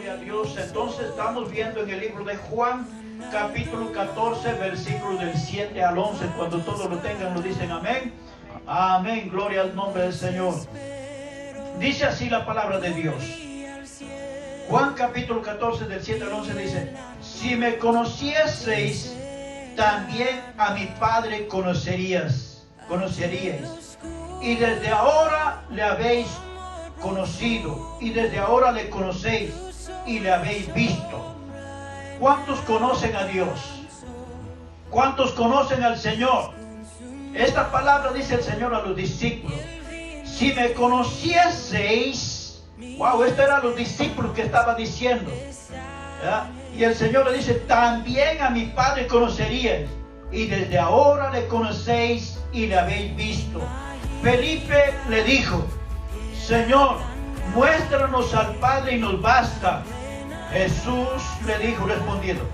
Gloria a Dios. Entonces estamos viendo en el libro de Juan, capítulo 14, versículos del 7 al 11. Cuando todos lo tengan, lo dicen amén. Amén, gloria al nombre del Señor. Dice así la palabra de Dios. Juan capítulo 14 del 7 al 11 dice: si me conocieseis, también a mi Padre conoceríais. Y desde ahora le habéis conocido, y desde ahora le conocéis, y le habéis visto. ¿Cuántos conocen a Dios? ¿Cuántos conocen al Señor? Esta palabra dice el Señor a los discípulos: si me conocieseis. Wow, estos eran los discípulos que estaba diciendo, ¿verdad? Y el Señor le dice: también a mi Padre conoceríais, y desde ahora le conocéis y le habéis visto. Felipe le dijo: Señor, muéstranos al Padre y nos basta. Jesús le dijo respondiendo: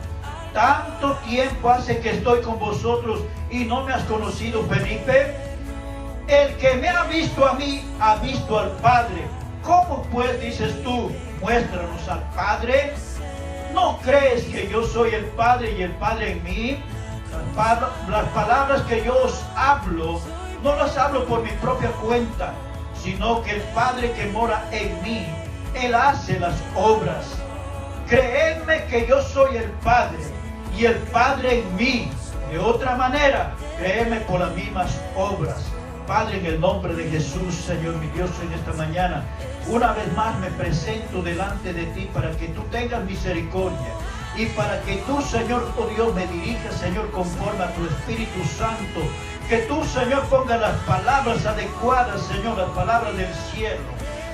¿tanto tiempo hace que estoy con vosotros y no me has conocido, Felipe? El que me ha visto a mí, ha visto al Padre. ¿Cómo pues dices tú, muéstranos al Padre? ¿No crees que yo soy el Padre y el Padre en mí? Las palabras que yo os hablo, no las hablo por mi propia cuenta, sino que el Padre que mora en mí, Él hace las obras. Creedme que yo soy el Padre y el Padre en mí. De otra manera, créeme por las mismas obras. Padre, en el nombre de Jesús, Señor mi Dios, en esta mañana, una vez más me presento delante de ti para que tú tengas misericordia y para que tú, Señor, oh Dios, me dirijas, Señor, conforme a tu Espíritu Santo. Que tú, Señor, ponga las palabras adecuadas, Señor, las palabras del cielo.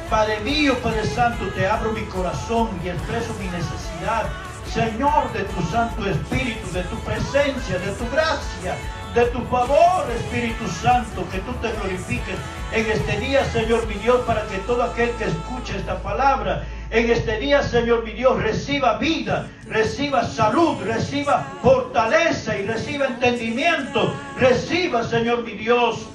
Padre mío, Padre Santo, te abro mi corazón y expreso mi necesidad, Señor, de tu Santo Espíritu, de tu presencia, de tu gracia, de tu favor, Espíritu Santo, que tú te glorifiques en este día, Señor mi Dios, para que todo aquel que escuche esta palabra, en este día, Señor mi Dios, reciba vida, reciba salud, reciba fortaleza y reciba entendimiento, reciba, Señor mi Dios,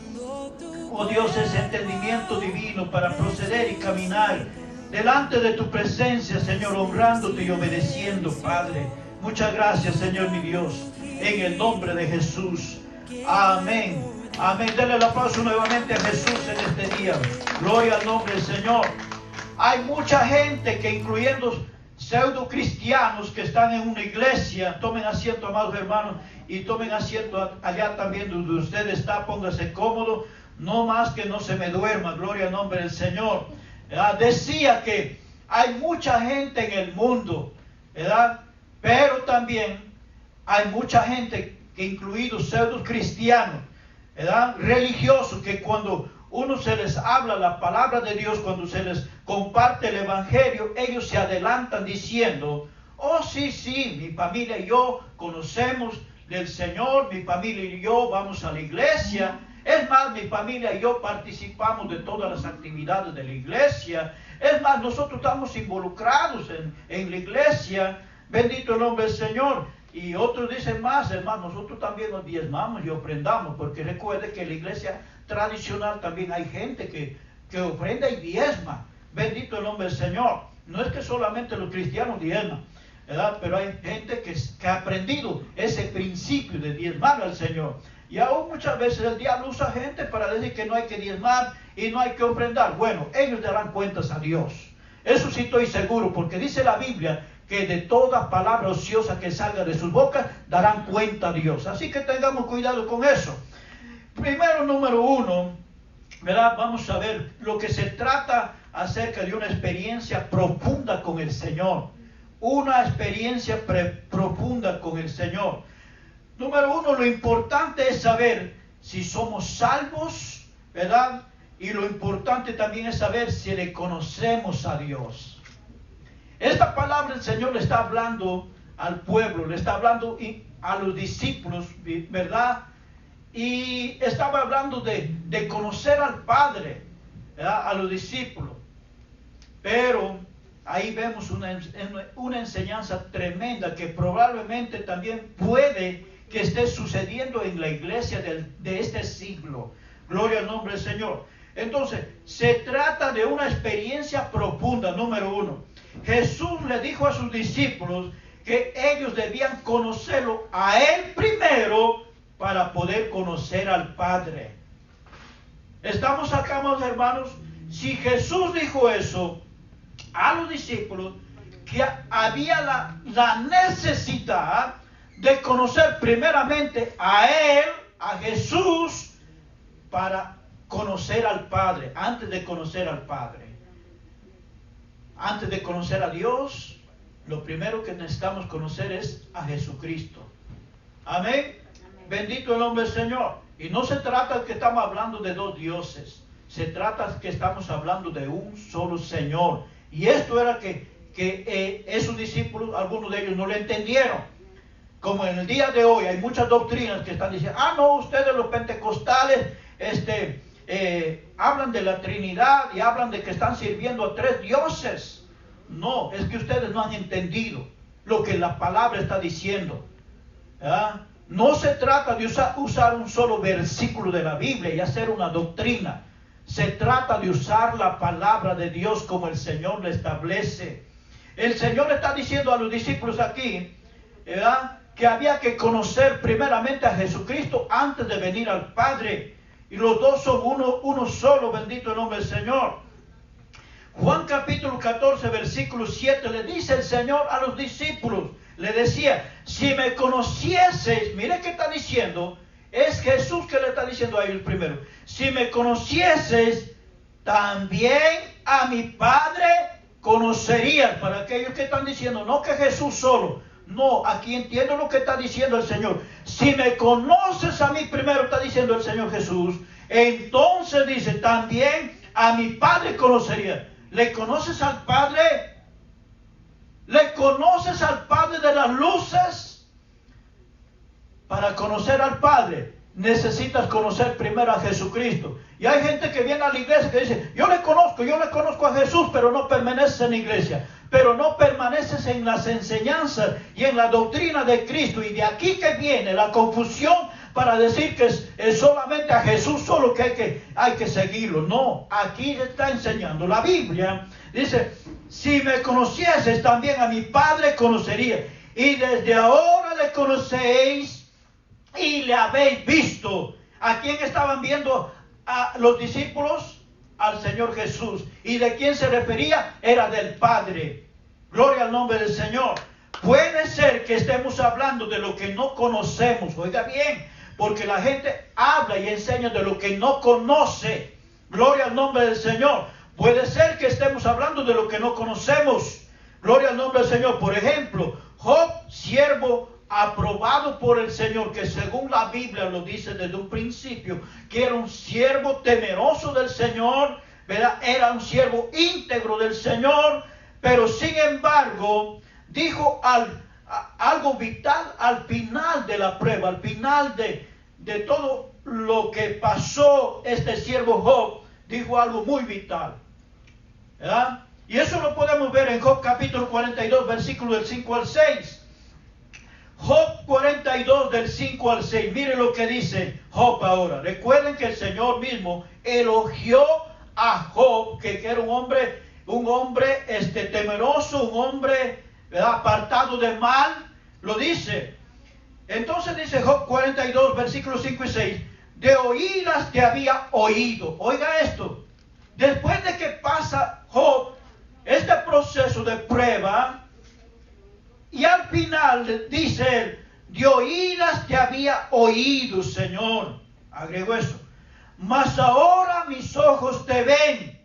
oh Dios, ese entendimiento divino para proceder y caminar delante de tu presencia, Señor, honrándote y obedeciendo, Padre. Muchas gracias, Señor mi Dios, en el nombre de Jesús. Amén. Amén. Denle el aplauso nuevamente a Jesús en este día. Gloria al nombre del Señor. Hay mucha gente que, incluyendo pseudo cristianos que están en una iglesia, tomen asiento, amados hermanos, y tomen asiento allá también donde usted está, póngase cómodo, no más que no se me duerma, gloria al nombre del Señor. Decía que hay mucha gente en el mundo, ¿verdad? Pero también hay mucha gente, que incluidos pseudo cristianos, ¿verdad? Religiosos, que cuando uno se les habla la palabra de Dios, cuando se les comparte el evangelio, ellos se adelantan diciendo: oh sí, mi familia y yo conocemos del Señor, mi familia y yo vamos a la iglesia. Es más, mi familia y yo participamos de todas las actividades de la iglesia. Es más, nosotros estamos involucrados en la iglesia. Bendito el nombre del Señor. Y otros dicen más, hermano, nosotros también nos diezmamos y ofrendamos, porque recuerde que en la iglesia tradicional también hay gente que ofrenda y diezma. Bendito el nombre del Señor. No es que solamente los cristianos diezman, ¿verdad? Pero hay gente que ha aprendido ese principio de diezmar al Señor. Y aún muchas veces el diablo usa gente para decir que no hay que diezmar y no hay que ofrendar. Bueno, ellos darán cuentas a Dios. Eso sí estoy seguro, porque dice la Biblia que de toda palabra ociosa que salga de sus bocas darán cuenta a Dios. Así que tengamos cuidado con eso. Primero, número uno, ¿verdad? Vamos a ver lo que se trata acerca de una experiencia profunda con el Señor. Una experiencia profunda con el Señor. Número uno, lo importante es saber si somos salvos, ¿verdad? Y lo importante también es saber si le conocemos a Dios. Esta palabra el Señor le está hablando al pueblo, le está hablando a los discípulos, ¿verdad? Y estaba hablando de conocer al Padre, ¿verdad? A los discípulos. Pero ahí vemos una enseñanza tremenda que probablemente también puede que esté sucediendo en la iglesia de este siglo. Gloria al nombre del Señor. Entonces, se trata de una experiencia profunda, número uno. Jesús le dijo a sus discípulos que ellos debían conocerlo a Él primero para poder conocer al Padre. ¿Estamos acá, amados hermanos? Si Jesús dijo eso a los discípulos, que había la necesidad de conocer primeramente a Él, a Jesús, para conocer al Padre, antes de conocer al Padre. Antes de conocer a Dios, lo primero que necesitamos conocer es a Jesucristo. Amén. Bendito el nombre del Señor. Y no se trata de que estamos hablando de dos dioses. Se trata de que estamos hablando de un solo Señor. Y esto era que esos discípulos, algunos de ellos no lo entendieron. Como en el día de hoy hay muchas doctrinas que están diciendo, no, ustedes los pentecostales hablan de la Trinidad y hablan de que están sirviendo a tres dioses. No, es que ustedes no han entendido lo que la palabra está diciendo. No se trata de usar un solo versículo de la Biblia y hacer una doctrina. Se trata de usar la palabra de Dios como el Señor la establece. El Señor está diciendo a los discípulos aquí, que había que conocer primeramente a Jesucristo antes de venir al Padre. Y los dos son uno solo, bendito el nombre del Señor. Juan capítulo 14, versículo 7, le dice el Señor a los discípulos, le decía, si me conocieseis, mire qué está diciendo, es Jesús que le está diciendo a ellos primero, si me conocieseis, también a mi Padre conocerías. Para aquellos que están diciendo, no que Jesús solo, no, aquí entiendo lo que está diciendo el Señor. Si me conoces a mí primero, está diciendo el Señor Jesús, entonces dice, también a mi Padre conocería. ¿Le conoces al Padre? ¿Le conoces al Padre de las luces? Para conocer al Padre necesitas conocer primero a Jesucristo. Y hay gente que viene a la iglesia que dice, yo le conozco a Jesús, pero no permaneces en la iglesia, pero no permaneces en las enseñanzas y en la doctrina de Cristo. Y de aquí que viene la confusión para decir que es solamente a Jesús solo que hay que seguirlo. No, aquí está enseñando la Biblia. Dice, si me conocieses, también a mi Padre conocería. Y desde ahora le conocéis y le habéis visto. ¿A quién estaban viendo a los discípulos? Al Señor Jesús. ¿Y de quién se refería? Era del Padre. Gloria al nombre del Señor. Puede ser que estemos hablando de lo que no conocemos. Oiga bien, porque la gente habla y enseña de lo que no conoce. Gloria al nombre del Señor. Puede ser que estemos hablando de lo que no conocemos. Gloria al nombre del Señor. Por ejemplo, Job, siervo aprobado por el Señor, que según la Biblia lo dice desde un principio, que era un siervo temeroso del Señor, ¿verdad? Era un siervo íntegro del Señor, pero sin embargo dijo algo vital al final de la prueba, al final de todo lo que pasó este siervo Job, dijo algo muy vital, ¿verdad? Y eso lo podemos ver en Job capítulo 42, versículo del 5 al 6. Job 42 del 5 al 6. Mire lo que dice Job ahora. Recuerden que el Señor mismo elogió a Job, que era un hombre temeroso, un hombre, ¿verdad?, apartado de mal. Lo dice. Entonces dice Job 42 versículos 5 y 6. De oídas te había oído. Oiga esto. Después de que pasa Job este proceso de prueba, y al final dice él, de oídas te había oído, Señor. Agregó eso. Mas ahora mis ojos te ven.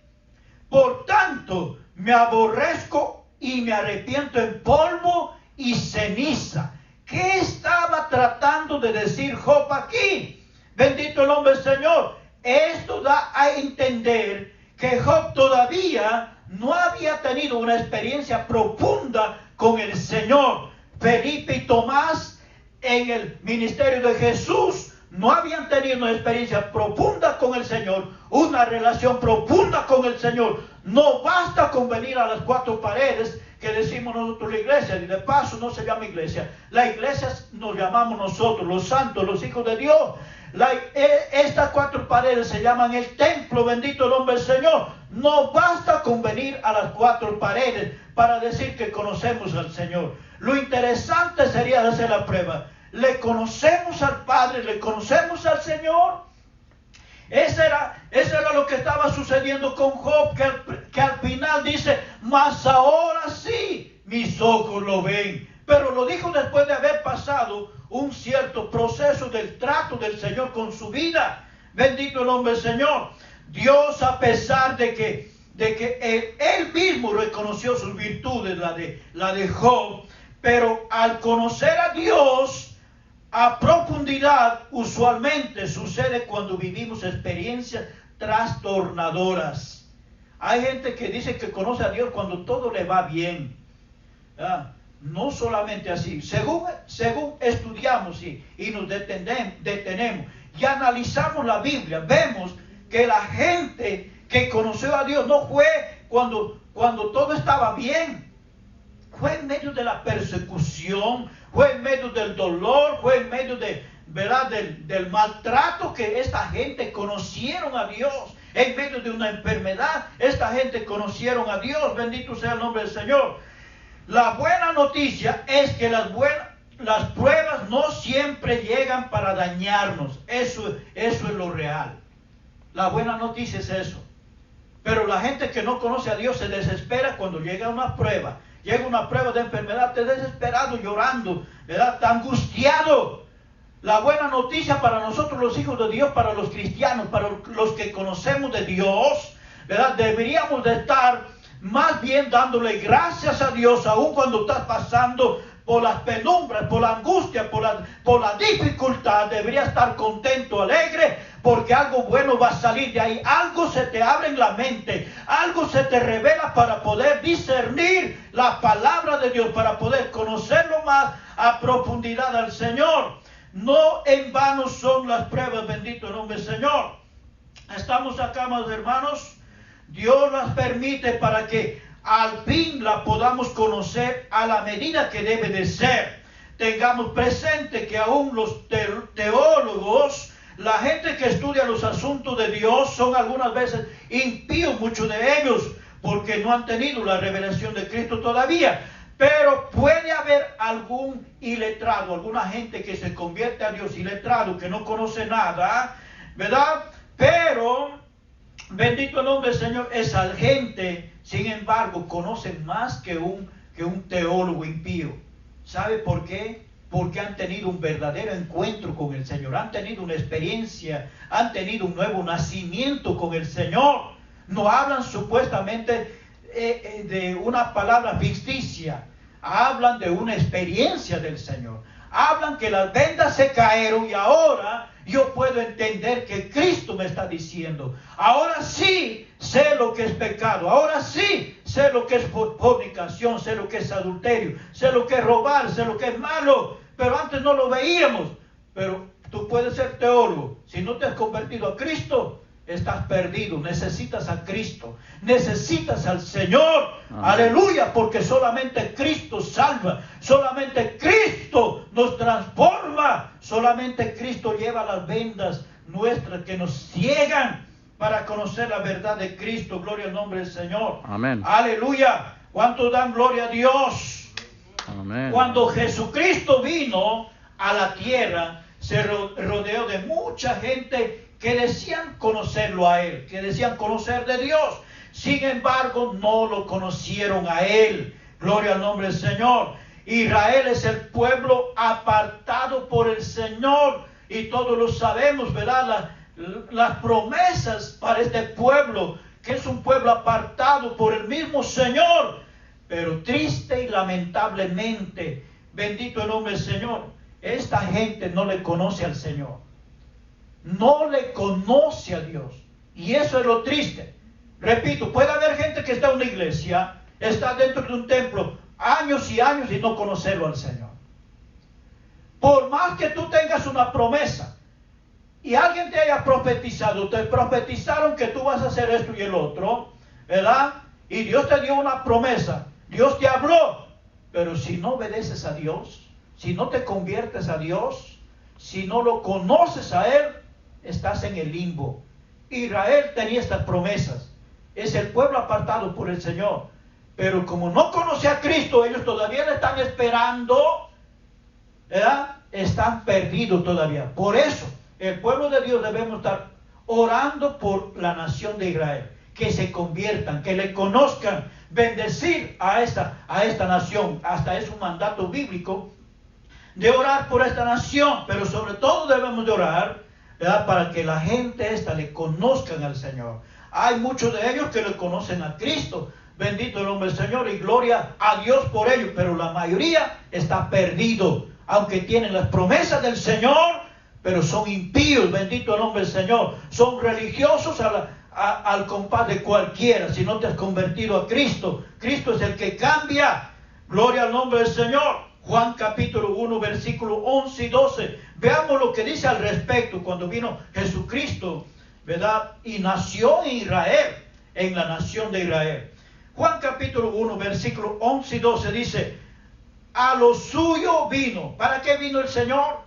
Por tanto, me aborrezco y me arrepiento en polvo y ceniza. ¿Qué estaba tratando de decir Job aquí? Bendito el nombre del Señor. Esto da a entender que Job todavía no había tenido una experiencia profunda con el Señor. Felipe y Tomás en el ministerio de Jesús no habían tenido una experiencia profunda con el Señor, una relación profunda con el Señor. No basta con venir a las cuatro paredes que decimos nosotros la iglesia, y de paso no se llama iglesia. La iglesia nos llamamos nosotros, los santos, los hijos de Dios. Estas cuatro paredes se llaman el templo, bendito el nombre del Señor. No basta con venir a las cuatro paredes para decir que conocemos al Señor. Lo interesante sería hacer la prueba. ¿Le conocemos al Padre? ¿Le conocemos al Señor? Eso era lo que estaba sucediendo con Job, que al final dice, mas ahora sí mis ojos lo ven. Pero lo dijo después de haber pasado un cierto proceso del trato del Señor con su vida. Bendito el nombre del Señor. Dios, a pesar de que él mismo reconoció sus virtudes, la de Job, pero al conocer a Dios a profundidad, usualmente sucede cuando vivimos experiencias trastornadoras. Hay gente que dice que conoce a Dios cuando todo le va bien. No solamente así. Según estudiamos y nos detenemos y analizamos la Biblia, vemos que la gente que conoció a Dios no fue cuando todo estaba bien. Fue en medio de la persecución, fue en medio del dolor, fue en medio del maltrato que esta gente conocieron a Dios. En medio de una enfermedad, esta gente conocieron a Dios. Bendito sea el nombre del Señor. La buena noticia es que las pruebas no siempre llegan para dañarnos. Eso es lo real. La buena noticia es eso. Pero la gente que no conoce a Dios se desespera cuando llega una prueba. Llega una prueba de enfermedad, te desesperado, llorando, ¿verdad? Está angustiado. La buena noticia para nosotros los hijos de Dios, para los cristianos, para los que conocemos de Dios, ¿verdad? Deberíamos de estar más bien dándole gracias a Dios, aun cuando estás pasando por las penumbras, por la angustia, por la dificultad. Debería estar contento, alegre, porque algo bueno va a salir de ahí. Algo se te abre en la mente, algo se te revela para poder discernir la palabra de Dios, para poder conocerlo más a profundidad al Señor. No en vano son las pruebas, bendito el nombre del Señor. Estamos acá, amados hermanos. Dios las permite para que al fin la podamos conocer a la medida que debe de ser. Tengamos presente que aún los teólogos, la gente que estudia los asuntos de Dios, son algunas veces impíos, muchos de ellos, porque no han tenido la revelación de Cristo todavía. Pero puede haber algún iletrado, alguna gente que se convierte a Dios iletrado, que no conoce nada, ¿verdad? Pero, bendito el nombre del Señor, esa gente, sin embargo, conoce más que un teólogo impío. ¿Sabe por qué? Porque han tenido un verdadero encuentro con el Señor, han tenido una experiencia, han tenido un nuevo nacimiento con el Señor. No hablan supuestamente de una palabra ficticia, hablan de una experiencia del Señor. Hablan que las vendas se cayeron y ahora yo puedo entender que Cristo me está diciendo, ahora sí sé lo que es pecado, ahora sí sé lo que es fornicación, sé lo que es adulterio, sé lo que es robar, sé lo que es malo, pero antes no lo veíamos. Pero tú puedes ser teólogo, si no te has convertido a Cristo, estás perdido. Necesitas a Cristo, necesitas al Señor. Amén. Aleluya, porque solamente Cristo salva, solamente Cristo nos transforma, solamente Cristo lleva las vendas nuestras que nos ciegan para conocer la verdad de Cristo. Gloria al nombre del Señor. Amén. Aleluya. ¿Cuántos dan gloria a Dios? Amén. Cuando Jesucristo vino a la tierra, se rodeó de mucha gente que decían conocerlo a Él, que decían conocer de Dios. Sin embargo, no lo conocieron a Él. Gloria al nombre del Señor. Israel es el pueblo apartado por el Señor. Y todos lo sabemos, ¿verdad? Las promesas para este pueblo, que es un pueblo apartado por el mismo Señor. Pero triste y lamentablemente, bendito el nombre del Señor, esta gente no le conoce al Señor. No le conoce a Dios. Y eso es lo triste. Repito, puede haber gente que está en una iglesia, está dentro de un templo años y años y no conocerlo al Señor. Por más que tú tengas una promesa y alguien te haya profetizado, te profetizaron que tú vas a hacer esto y el otro, ¿verdad? Y Dios te dio una promesa, Dios te habló, pero si no obedeces a Dios, si no te conviertes a Dios, si no lo conoces a Él, estás en el limbo. Israel tenía estas promesas, Es el pueblo apartado por el Señor. Pero como no conoce a Cristo, ellos todavía le están esperando, ¿verdad? Están perdidos todavía. Por eso, el pueblo de Dios debemos estar orando por la nación de Israel. Que se conviertan, que le conozcan, bendecir a esta nación. Hasta es un mandato bíblico de orar por esta nación. Pero sobre todo debemos de orar, ¿verdad? Para que la gente le conozcan al Señor. Hay muchos de ellos que le conocen a Cristo. Bendito el nombre del Señor y gloria a Dios por ello. Pero la mayoría está perdido. Aunque tienen las promesas del Señor, pero son impíos. Bendito el nombre del Señor. Son religiosos al compás de cualquiera. Si no te has convertido a Cristo, Cristo es el que cambia. Gloria al nombre del Señor. Juan capítulo 1 versículo 11 y 12. Veamos lo que dice al respecto cuando vino Jesucristo, ¿verdad? Y nació en Israel, en la nación de Israel. Juan capítulo 1 versículo 11 y 12 dice: a lo suyo vino. ¿Para qué vino el Señor?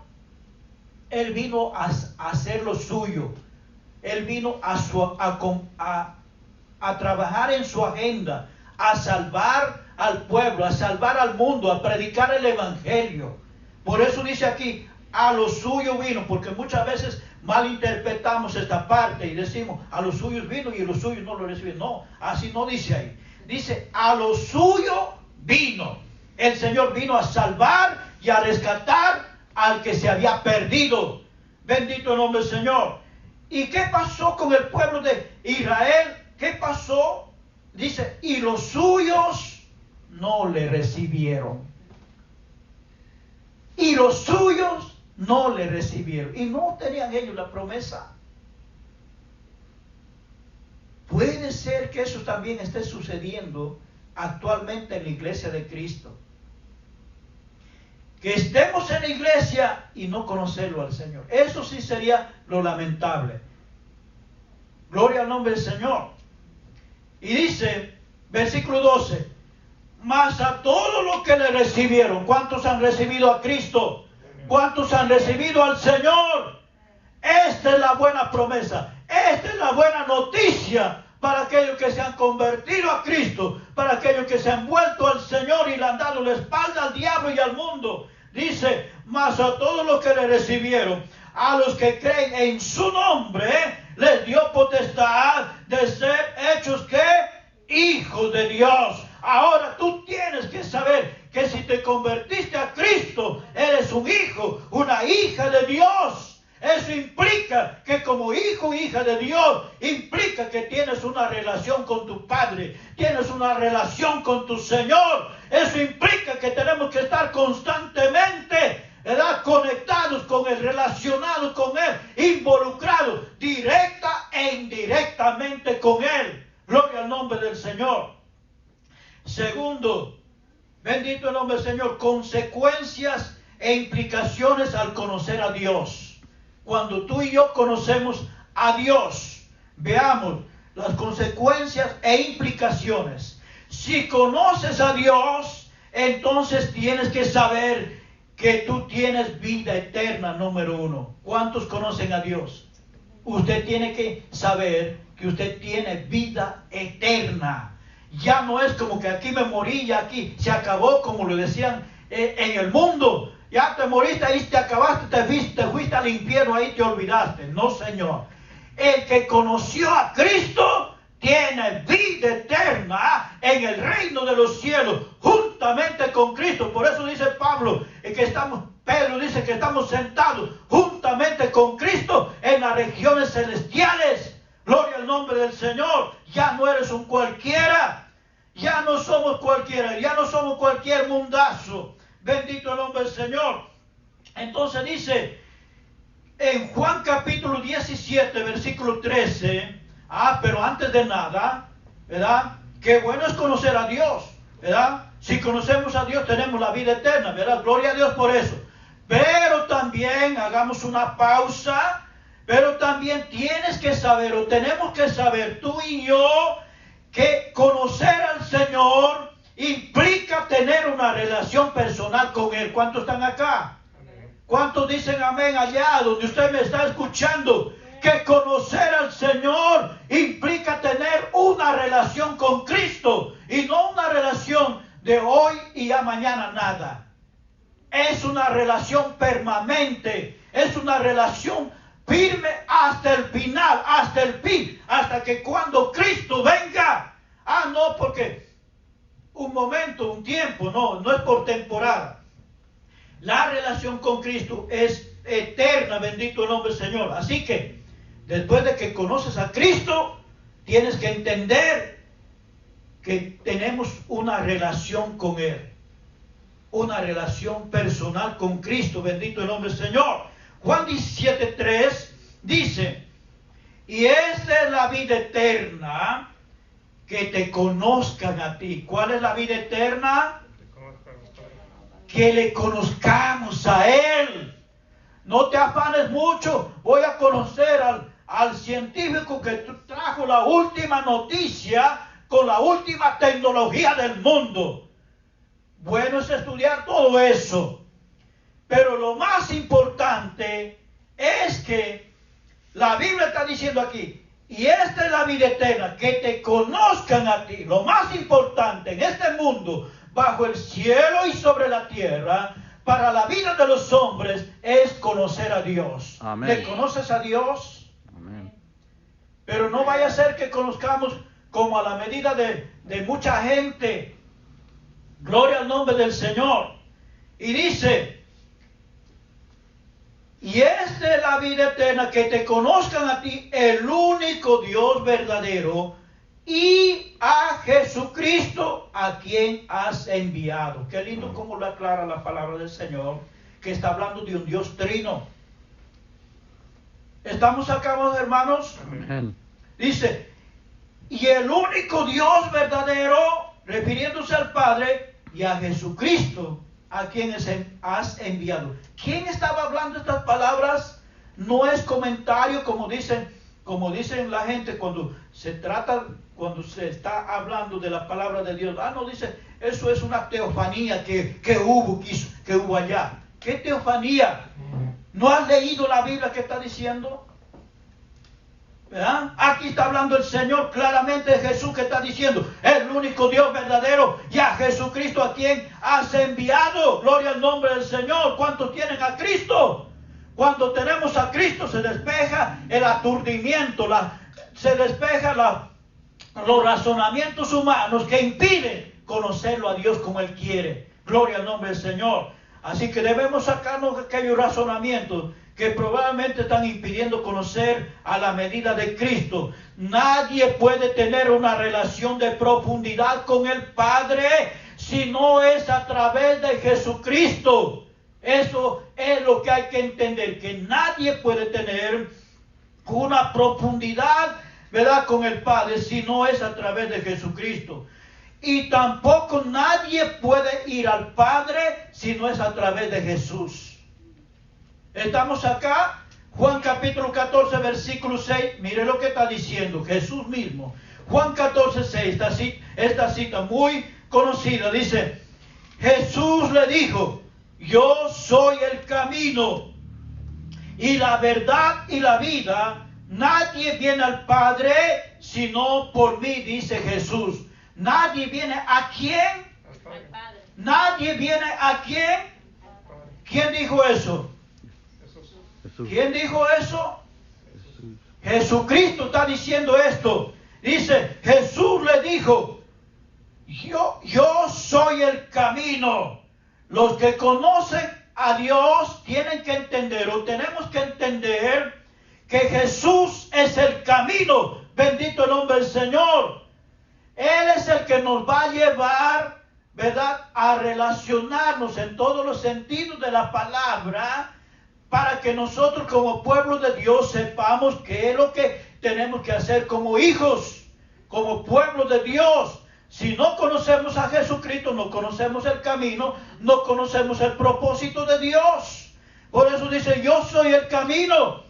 Él vino a hacer lo suyo. Él vino a trabajar en su agenda, a salvar al pueblo, a salvar al mundo, a predicar el evangelio. Por eso dice aquí, a lo suyo vino, porque muchas veces malinterpretamos esta parte y decimos, a los suyos vino y a los suyos no lo recibieron. No, así no dice ahí. Dice, a lo suyo vino. El Señor vino a salvar y a rescatar al que se había perdido. Bendito el nombre del Señor. ¿Y qué pasó con el pueblo de Israel? ¿Qué pasó? Dice, y los suyos no le recibieron. Y los suyos no le recibieron. Y no tenían ellos la promesa. Puede ser que eso también esté sucediendo actualmente en la iglesia de Cristo. Que estemos en la iglesia y no conocerlo al Señor. Eso sí sería lo lamentable. Gloria al nombre del Señor. Y dice, versículo 12, mas a todos los que le recibieron. ¿Cuántos han recibido a Cristo? ¿Cuántos han recibido al Señor? Esta es la buena promesa. Esta es la buena noticia para aquellos que se han convertido a Cristo, para aquellos que se han vuelto al Señor y le han dado la espalda al diablo y al mundo. Dice, mas a todos los que le recibieron, a los que creen en su nombre, les dio potestad de ser hechos, ¿qué? Hijos de Dios. Ahora tú tienes que saber que si te convertiste a Cristo, eres un hijo, una hija de Dios. Eso implica que como hijo o hija de Dios, implica que tienes una relación con tu Padre, tienes una relación con tu Señor. Eso implica que tenemos que estar constantemente, ¿verdad?, conectados con Él, relacionados con Él, involucrados directa e indirectamente con Él. Gloria al nombre del Señor. Segundo, bendito el nombre del Señor, consecuencias e implicaciones al conocer a Dios. Cuando tú y yo conocemos a Dios, veamos las consecuencias e implicaciones. Si conoces a Dios, entonces tienes que saber que tú tienes vida eterna, número uno. ¿Cuántos conocen a Dios? Usted tiene que saber que usted tiene vida eterna. Ya no es como que aquí me morí, ya aquí se acabó, como lo decían en el mundo. Ya te moriste, ahí te acabaste, te fuiste al infierno, ahí te olvidaste. No, Señor. El que conoció a Cristo tiene vida eterna en el reino de los cielos, juntamente con Cristo. Por eso dice Pedro dice que estamos sentados juntamente con Cristo en las regiones celestiales. Gloria al nombre del Señor. Ya no eres un cualquiera. Ya no somos cualquiera. Ya no somos cualquier mundazo. Bendito el nombre del Señor. Entonces dice en Juan capítulo 17 versículo 13, pero antes de nada, ¿verdad?, qué bueno es conocer a Dios, ¿verdad? Si conocemos a Dios tenemos la vida eterna, ¿verdad? Gloria a Dios por eso. Pero también, hagamos una pausa, pero también tienes que saber, o tenemos que saber tú y yo, que conocer al Señor implica tener una relación personal con Él. ¿Cuántos están acá? ¿Cuántos dicen amén allá donde usted me está escuchando? que conocer al Señor implica tener una relación con Cristo y no una relación de hoy y a mañana nada. Es una relación permanente, es una relación firme hasta el final, hasta el fin, hasta que cuando Cristo venga. No, porque un momento, un tiempo, no es por temporada. La relación con Cristo es eterna, bendito el nombre del Señor. Así que, después de que conoces a Cristo, tienes que entender que tenemos una relación con Él. Una relación personal con Cristo, bendito el nombre del Señor. Juan 17:3 dice, y esta es la vida eterna, que te conozcan a ti. ¿Cuál es la vida eterna? Que le conozcamos a Él. No te afanes mucho, voy a conocer al científico que trajo la última noticia con la última tecnología del mundo. Bueno es estudiar todo eso, pero lo más importante es que la Biblia está diciendo aquí, y esta es la vida eterna, que te conozcan a ti. Lo más importante en este mundo, bajo el cielo y sobre la tierra, para la vida de los hombres, es conocer a Dios. Amén. ¿Le conoces a Dios? Amén. Pero no vaya a ser que conozcamos como a la medida de mucha gente. Gloria al nombre del Señor. Y dice, y esta es la vida eterna, que te conozcan a ti, el único Dios verdadero, y a Jesucristo, a quien has enviado. Qué lindo como lo aclara la palabra del Señor, que está hablando de un Dios trino. ¿Estamos acá, hermanos? Amén. Dice, y el único Dios verdadero, refiriéndose al Padre, y a Jesucristo, a quien has enviado. ¿Quién estaba hablando estas palabras? No es comentario, como dicen la gente cuando se está hablando de la palabra de Dios. No dice, eso es una teofanía que hubo allá. ¿Qué teofanía? ¿No has leído la Biblia que está diciendo? ¿Verdad? Aquí está hablando el Señor claramente de Jesús, que está diciendo, el único Dios verdadero, y a Jesucristo, a quien has enviado. Gloria al nombre del Señor. ¿Cuántos tienen a Cristo? Cuando tenemos a Cristo se despeja el aturdimiento, se despeja los razonamientos humanos que impiden conocerlo a Dios como Él quiere. Gloria al nombre del Señor. Así que debemos sacarnos aquellos razonamientos que probablemente están impidiendo conocer a la medida de Cristo. Nadie puede tener una relación de profundidad con el Padre si no es a través de Jesucristo. Eso es lo que hay que entender, que nadie puede tener una profundidad, ¿verdad?, con el Padre si no es a través de Jesucristo. Y tampoco nadie puede ir al Padre si no es a través de Jesús. Estamos acá, Juan capítulo 14, versículo 6, mire lo que está diciendo Jesús mismo. Juan 14, 6, esta cita muy conocida, dice, Jesús le dijo, yo soy el camino y la verdad y la vida, nadie viene al Padre sino por mí, dice Jesús. Nadie viene a quién? Al Padre. Nadie viene a quién? ¿Quién dijo eso? Jesús. ¿Quién dijo eso? Jesús. Jesucristo está diciendo esto. Dice, Jesús le dijo, yo soy el camino. Los que conocen a Dios tienen que entender, o tenemos que entender, que Jesús es el camino. Bendito el nombre del Señor. Él es el que nos va a llevar, ¿verdad?, a relacionarnos en todos los sentidos de la palabra, para que nosotros como pueblo de Dios sepamos qué es lo que tenemos que hacer como hijos, como pueblo de Dios. Si no conocemos a Jesucristo, no conocemos el camino, no conocemos el propósito de Dios. Por eso dice, yo soy el camino.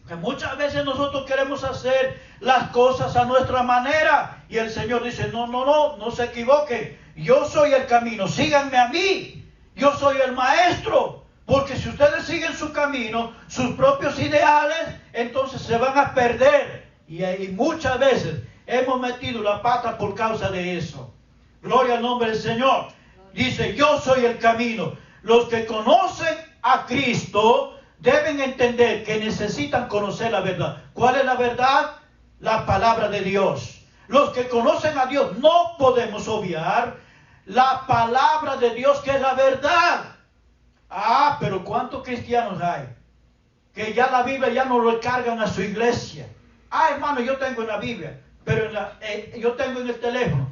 Que muchas veces nosotros queremos hacer las cosas a nuestra manera. Y el Señor dice, no se equivoquen. Yo soy el camino, síganme a mí. Yo soy el maestro. Porque si ustedes siguen su camino, sus propios ideales, entonces se van a perder. Y muchas veces hemos metido la pata por causa de eso. Gloria al nombre del Señor. Dice, yo soy el camino. Los que conocen a Cristo deben entender que necesitan conocer la verdad. ¿Cuál es la verdad? La palabra de Dios. Los que conocen a Dios no podemos obviar la palabra de Dios, que es la verdad. Ah, pero ¿cuántos cristianos hay que ya la Biblia ya no lo cargan a su iglesia? Ah, hermano, yo tengo en la Biblia, pero yo tengo en el teléfono,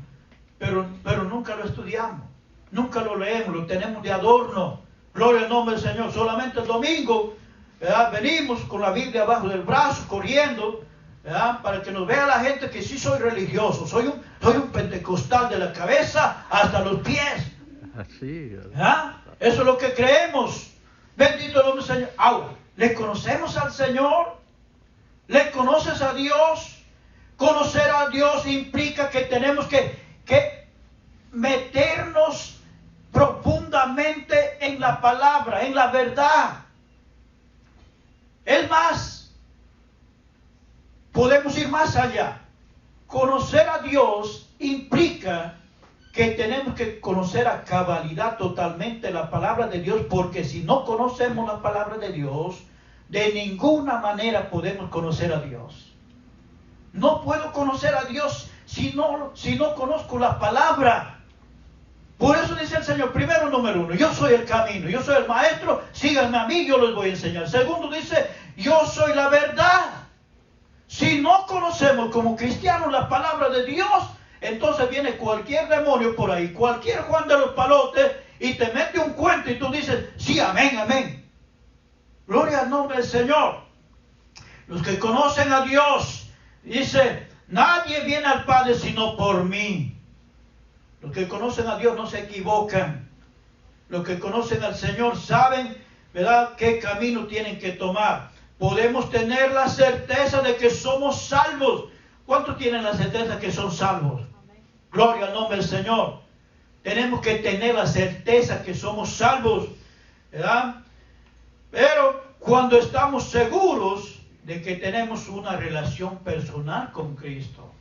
pero nunca lo estudiamos, nunca lo leemos, lo tenemos de adorno. Gloria al nombre del Señor. Solamente el domingo, ¿verdad?, venimos con la Biblia abajo del brazo, corriendo, ¿verdad?, para que nos vea la gente que sí soy religioso, soy un pentecostal de la cabeza hasta los pies. Así. ¿verdad? Eso es lo que creemos. Bendito el nombre del Señor. Ahora, ¿le conocemos al Señor? ¿Le conoces a Dios? Conocer a Dios implica que tenemos que meternos profundamente en la palabra, en la verdad. Es más, podemos ir más allá. Conocer a Dios implica que tenemos que conocer a cabalidad totalmente la palabra de Dios, porque si no conocemos la palabra de Dios, de ninguna manera podemos conocer a Dios. No puedo conocer a Dios si no conozco la palabra. Por eso dice el Señor, primero, número uno, yo soy el camino, yo soy el maestro, síganme a mí, yo les voy a enseñar. Segundo dice, yo soy la verdad. Si no conocemos como cristianos la palabra de Dios, entonces viene cualquier demonio por ahí, cualquier Juan de los Palotes, y te mete un cuento y tú dices, sí, amén, amén. Gloria al nombre del Señor. Los que conocen a Dios, dice, nadie viene al Padre sino por mí. Los que conocen a Dios no se equivocan. Los que conocen al Señor saben, ¿verdad?, qué camino tienen que tomar. Podemos tener la certeza de que somos salvos. ¿Cuántos tienen la certeza que son salvos? Amén. Gloria al nombre del Señor. Tenemos que tener la certeza que somos salvos, ¿verdad? Pero cuando estamos seguros de que tenemos una relación personal con Cristo.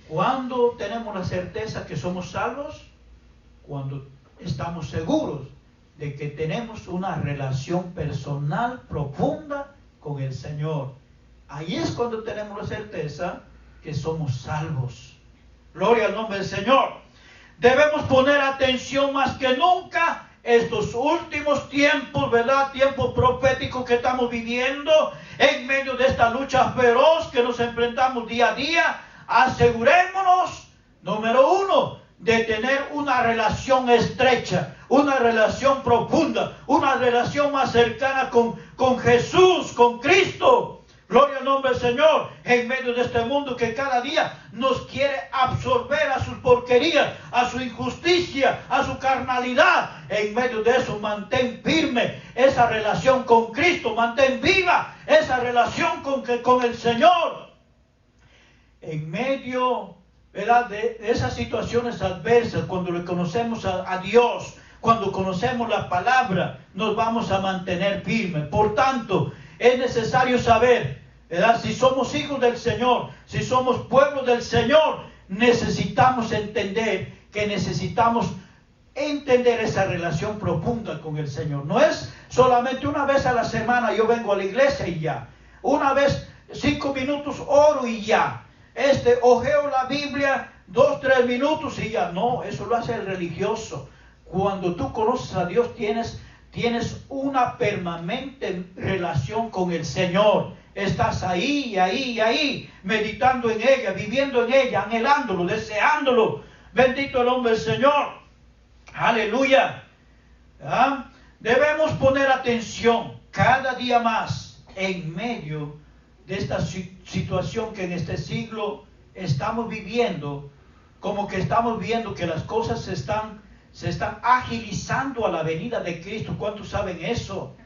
¿Cuándo tenemos la certeza que somos salvos? Cuando estamos seguros de que tenemos una relación personal profunda con el Señor. Ahí es cuando tenemos la certeza que somos salvos. Gloria al nombre del Señor. Debemos poner atención más que nunca estos últimos tiempos, ¿verdad? Tiempos proféticos que estamos viviendo en medio de esta lucha feroz que nos enfrentamos día a día. Asegurémonos, número uno, de tener una relación estrecha, una relación profunda, una relación más cercana con Jesús, con Cristo. Gloria al nombre del Señor, en medio de este mundo que cada día nos quiere absorber a sus porquerías, a su injusticia, a su carnalidad. En medio de eso, mantén firme esa relación con Cristo, mantén viva esa relación con el Señor. En medio, ¿verdad?, de esas situaciones adversas, cuando le conocemos a Dios, cuando conocemos la palabra, nos vamos a mantener firmes. Por tanto, es necesario saber, ¿verdad?, si somos hijos del Señor, si somos pueblo del Señor, necesitamos entender que necesitamos entender esa relación profunda con el Señor. No es solamente una vez a la semana yo vengo a la iglesia y ya. Una vez, 5 minutos oro y ya. Ojeo la Biblia 2-3 minutos y ya. No, eso lo hace el religioso. Cuando tú conoces a Dios tienes una permanente relación con el Señor. Estás ahí, meditando en ella, viviendo en ella, anhelándolo, deseándolo. Bendito el nombre del Señor. Aleluya. ¿Ah? Debemos poner atención cada día más en medio de esta situación que en este siglo estamos viviendo, como que estamos viendo que las cosas se están agilizando a la venida de Cristo. ¿Cuántos saben eso?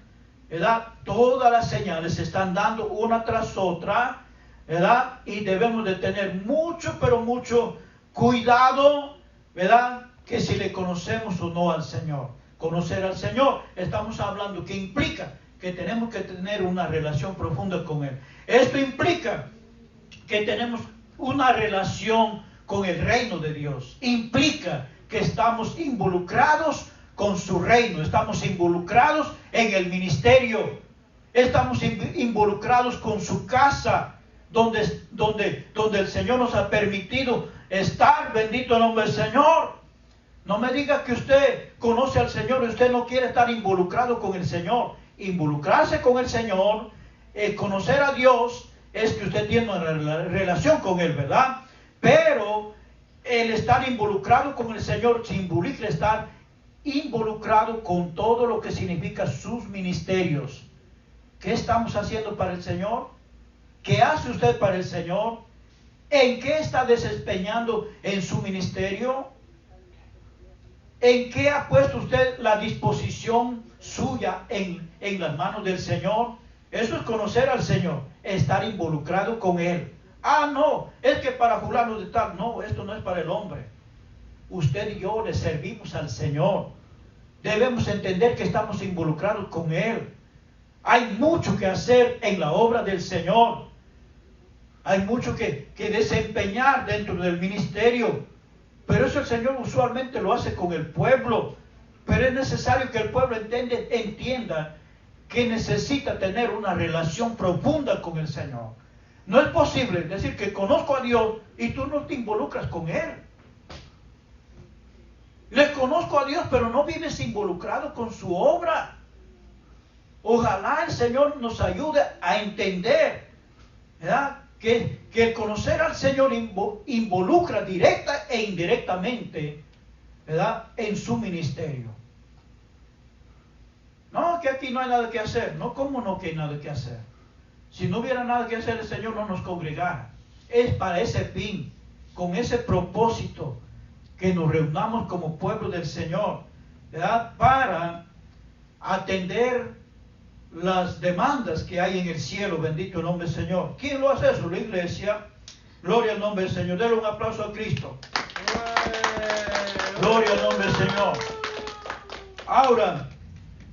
¿Verdad? Todas las señales se están dando una tras otra, ¿verdad? Y debemos de tener mucho, pero mucho cuidado, ¿verdad?, que si le conocemos o no al Señor. Conocer al Señor, estamos hablando que implica que tenemos que tener una relación profunda con Él. Esto implica que tenemos una relación con el reino de Dios. Implica que estamos involucrados con su reino, estamos involucrados en el ministerio, estamos involucrados con su casa, donde el Señor nos ha permitido estar. Bendito el nombre del Señor. No me diga que usted conoce al Señor y usted no quiere estar involucrado con el Señor. Involucrarse con el Señor, conocer a Dios, es que usted tiene una relación con Él, ¿verdad? Pero el estar involucrado con el Señor significa estar involucrado con todo lo que significa sus ministerios. ¿Qué estamos haciendo para el Señor? ¿Qué hace usted para el Señor? ¿En qué está desempeñando en su ministerio? ¿En qué ha puesto usted la disposición suya en las manos del Señor? Eso es conocer al Señor, estar involucrado con Él. Ah, no, es que para fulano de tal. No, esto no es para el hombre. Usted y yo le servimos al Señor. Debemos entender que estamos involucrados con Él. Hay mucho que hacer en la obra del Señor. Hay mucho que desempeñar dentro del ministerio. Pero eso el Señor usualmente lo hace con el pueblo. Pero es necesario que el pueblo entienda que necesita tener una relación profunda con el Señor. No es posible decir que conozco a Dios y tú no te involucras con Él. Le conozco a Dios, pero no vives involucrado con su obra. Ojalá el Señor nos ayude a entender, ¿verdad?, que el conocer al Señor involucra directa e indirectamente, ¿verdad?, en su ministerio. No, que aquí no hay nada que hacer. No, ¿cómo no que hay nada que hacer? Si no hubiera nada que hacer, el Señor no nos congregara. Es para ese fin, con ese propósito, que nos reunamos como pueblo del Señor, ¿verdad?, para atender las demandas que hay en el cielo. Bendito el nombre del Señor. ¿Quién lo hace eso? La iglesia. Gloria al nombre del Señor. Denle un aplauso a Cristo. Gloria al nombre del Señor. Ahora,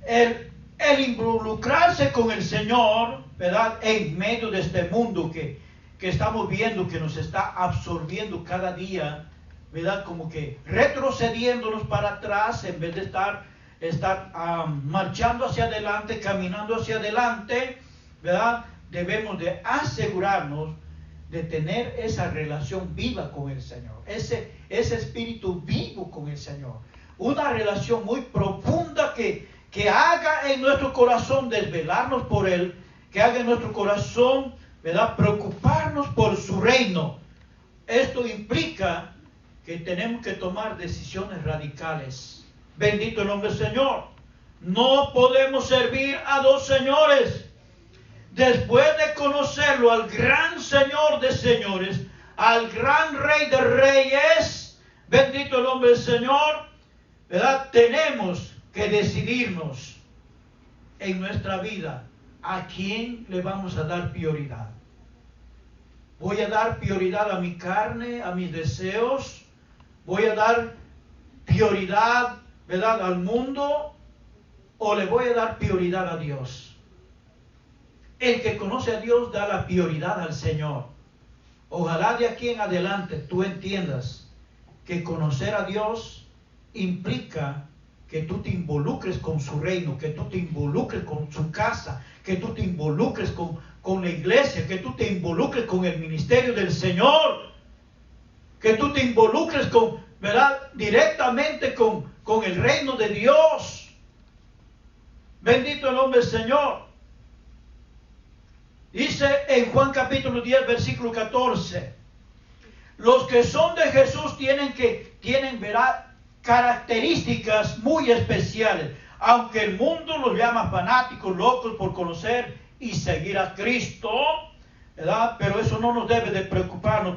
el involucrarse con el Señor, ¿verdad?, en medio de este mundo que estamos viendo, que nos está absorbiendo cada día, ¿verdad?, como que retrocediéndonos para atrás en vez de estar marchando hacia adelante, caminando hacia adelante, ¿verdad? Debemos de asegurarnos de tener esa relación viva con el Señor, ese espíritu vivo con el Señor, una relación muy profunda que haga en nuestro corazón desvelarnos por Él, que haga en nuestro corazón, ¿verdad?, preocuparnos por su reino. Esto implica que tenemos que tomar decisiones radicales. Bendito el nombre del Señor. No podemos servir a dos señores. Después de conocerlo, al gran Señor de señores, al gran Rey de reyes, bendito el nombre del Señor, ¿verdad?, tenemos que decidirnos en nuestra vida a quién le vamos a dar prioridad. ¿Voy a dar prioridad a mi carne, a mis deseos? ¿Voy a dar prioridad, ¿verdad?, al mundo? ¿O le voy a dar prioridad a Dios? El que conoce a Dios da la prioridad al Señor. Ojalá de aquí en adelante tú entiendas que conocer a Dios implica que tú te involucres con su reino, que tú te involucres con su casa, que tú te involucres con la iglesia, que tú te involucres con el ministerio del Señor, que tú te involucres ¿verdad?, directamente con el reino de Dios. Bendito el nombre del Señor. Dice en Juan capítulo 10, versículo 14, los que son de Jesús tienen, ¿verdad?, características muy especiales, aunque el mundo los llama fanáticos, locos por conocer y seguir a Cristo, ¿verdad? Pero eso no nos debe de preocuparnos.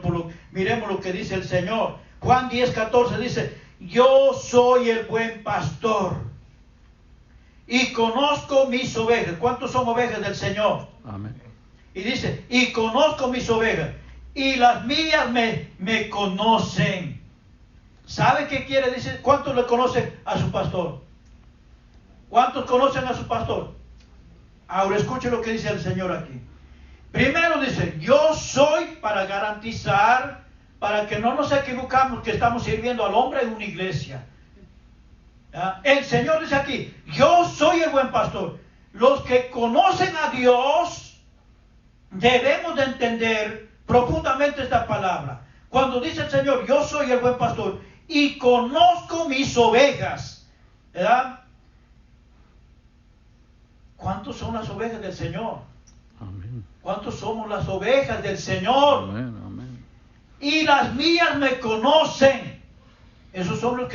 Miremos lo que dice el Señor. Juan 10, 14 dice: yo soy el buen pastor y conozco mis ovejas. ¿Cuántos son ovejas del Señor? Amén. Y dice: y conozco mis ovejas y las mías me conocen. ¿Sabe qué quiere decir? ¿Cuántos le conocen a su pastor? ¿Cuántos conocen a su pastor? Ahora escuche lo que dice el Señor aquí. Primero dice, yo soy para garantizar, para que no nos equivocamos que estamos sirviendo al hombre en una iglesia. ¿Ya? El Señor dice aquí, yo soy el buen pastor. Los que conocen a Dios debemos de entender profundamente esta palabra. Cuando dice el Señor, yo soy el buen pastor y conozco mis ovejas, ¿verdad? ¿Cuántos son las ovejas del Señor? Amén. ¿Cuántos somos las ovejas del Señor? Amén, amén. Y las mías me conocen. Esos son los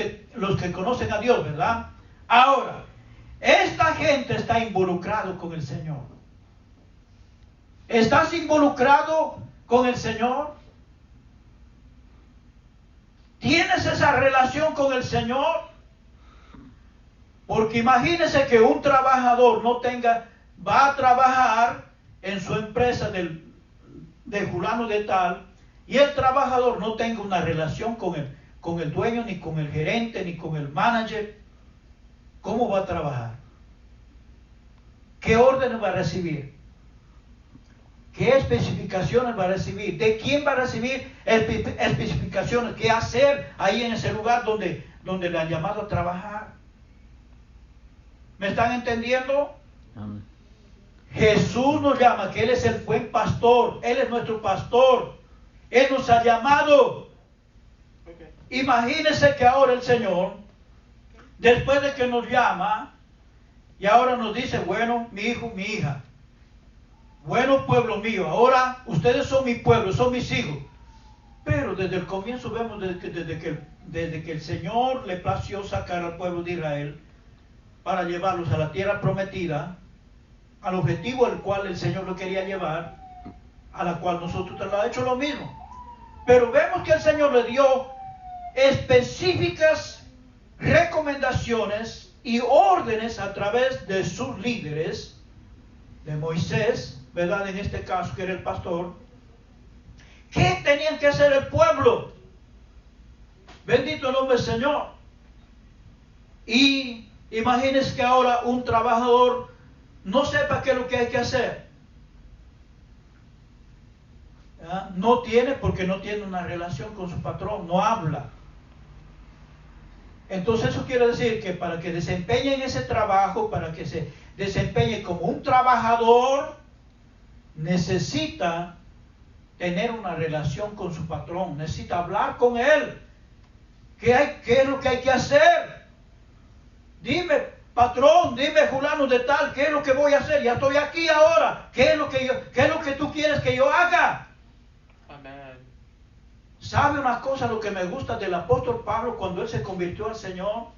que conocen a Dios, ¿verdad? Ahora, esta gente está involucrado con el Señor. ¿Estás involucrado con el Señor? ¿Tienes esa relación con el Señor? Porque imagínese que un trabajador va a trabajar en su empresa de fulano de tal, y el trabajador no tenga una relación con el dueño, ni con el gerente, ni con el manager. ¿Cómo va a trabajar? ¿Qué órdenes va a recibir? ¿Qué especificaciones va a recibir? ¿De quién va a recibir especificaciones? ¿Qué hacer ahí en ese lugar donde le han llamado a trabajar? ¿Me están entendiendo? Amén. Jesús nos llama, que Él es el buen pastor. Él es nuestro pastor. Él nos ha llamado. Imagínense que ahora el Señor, después de que nos llama, y ahora nos dice, bueno, mi hijo, mi hija, bueno, pueblo mío, ahora ustedes son mi pueblo, son mis hijos. Pero desde el comienzo vemos desde que el Señor le plació sacar al pueblo de Israel para llevarlos a la tierra prometida, al objetivo al cual el Señor lo quería llevar, a la cual nosotros le ha hecho lo mismo. Pero vemos que el Señor le dio específicas recomendaciones y órdenes a través de sus líderes, de Moisés, ¿verdad? En este caso, que era el pastor. ¿Qué tenían que hacer el pueblo? Bendito el nombre del Señor. Y imagínense que ahora un trabajador no sepa qué es lo que hay que hacer. ¿Ya? No tiene, porque no tiene una relación con su patrón, no habla. Entonces eso quiere decir que para que desempeñen ese trabajo, para que se desempeñe como un trabajador, necesita tener una relación con su patrón, necesita hablar con él. ¿Qué es lo que hay que hacer? Dime, patrón, dime, fulano de tal, ¿qué es lo que voy a hacer? Ya estoy aquí ahora. ¿Qué es lo que tú quieres que yo haga? Amén. ¿Sabe una cosa lo que me gusta del apóstol Pablo cuando él se convirtió al Señor?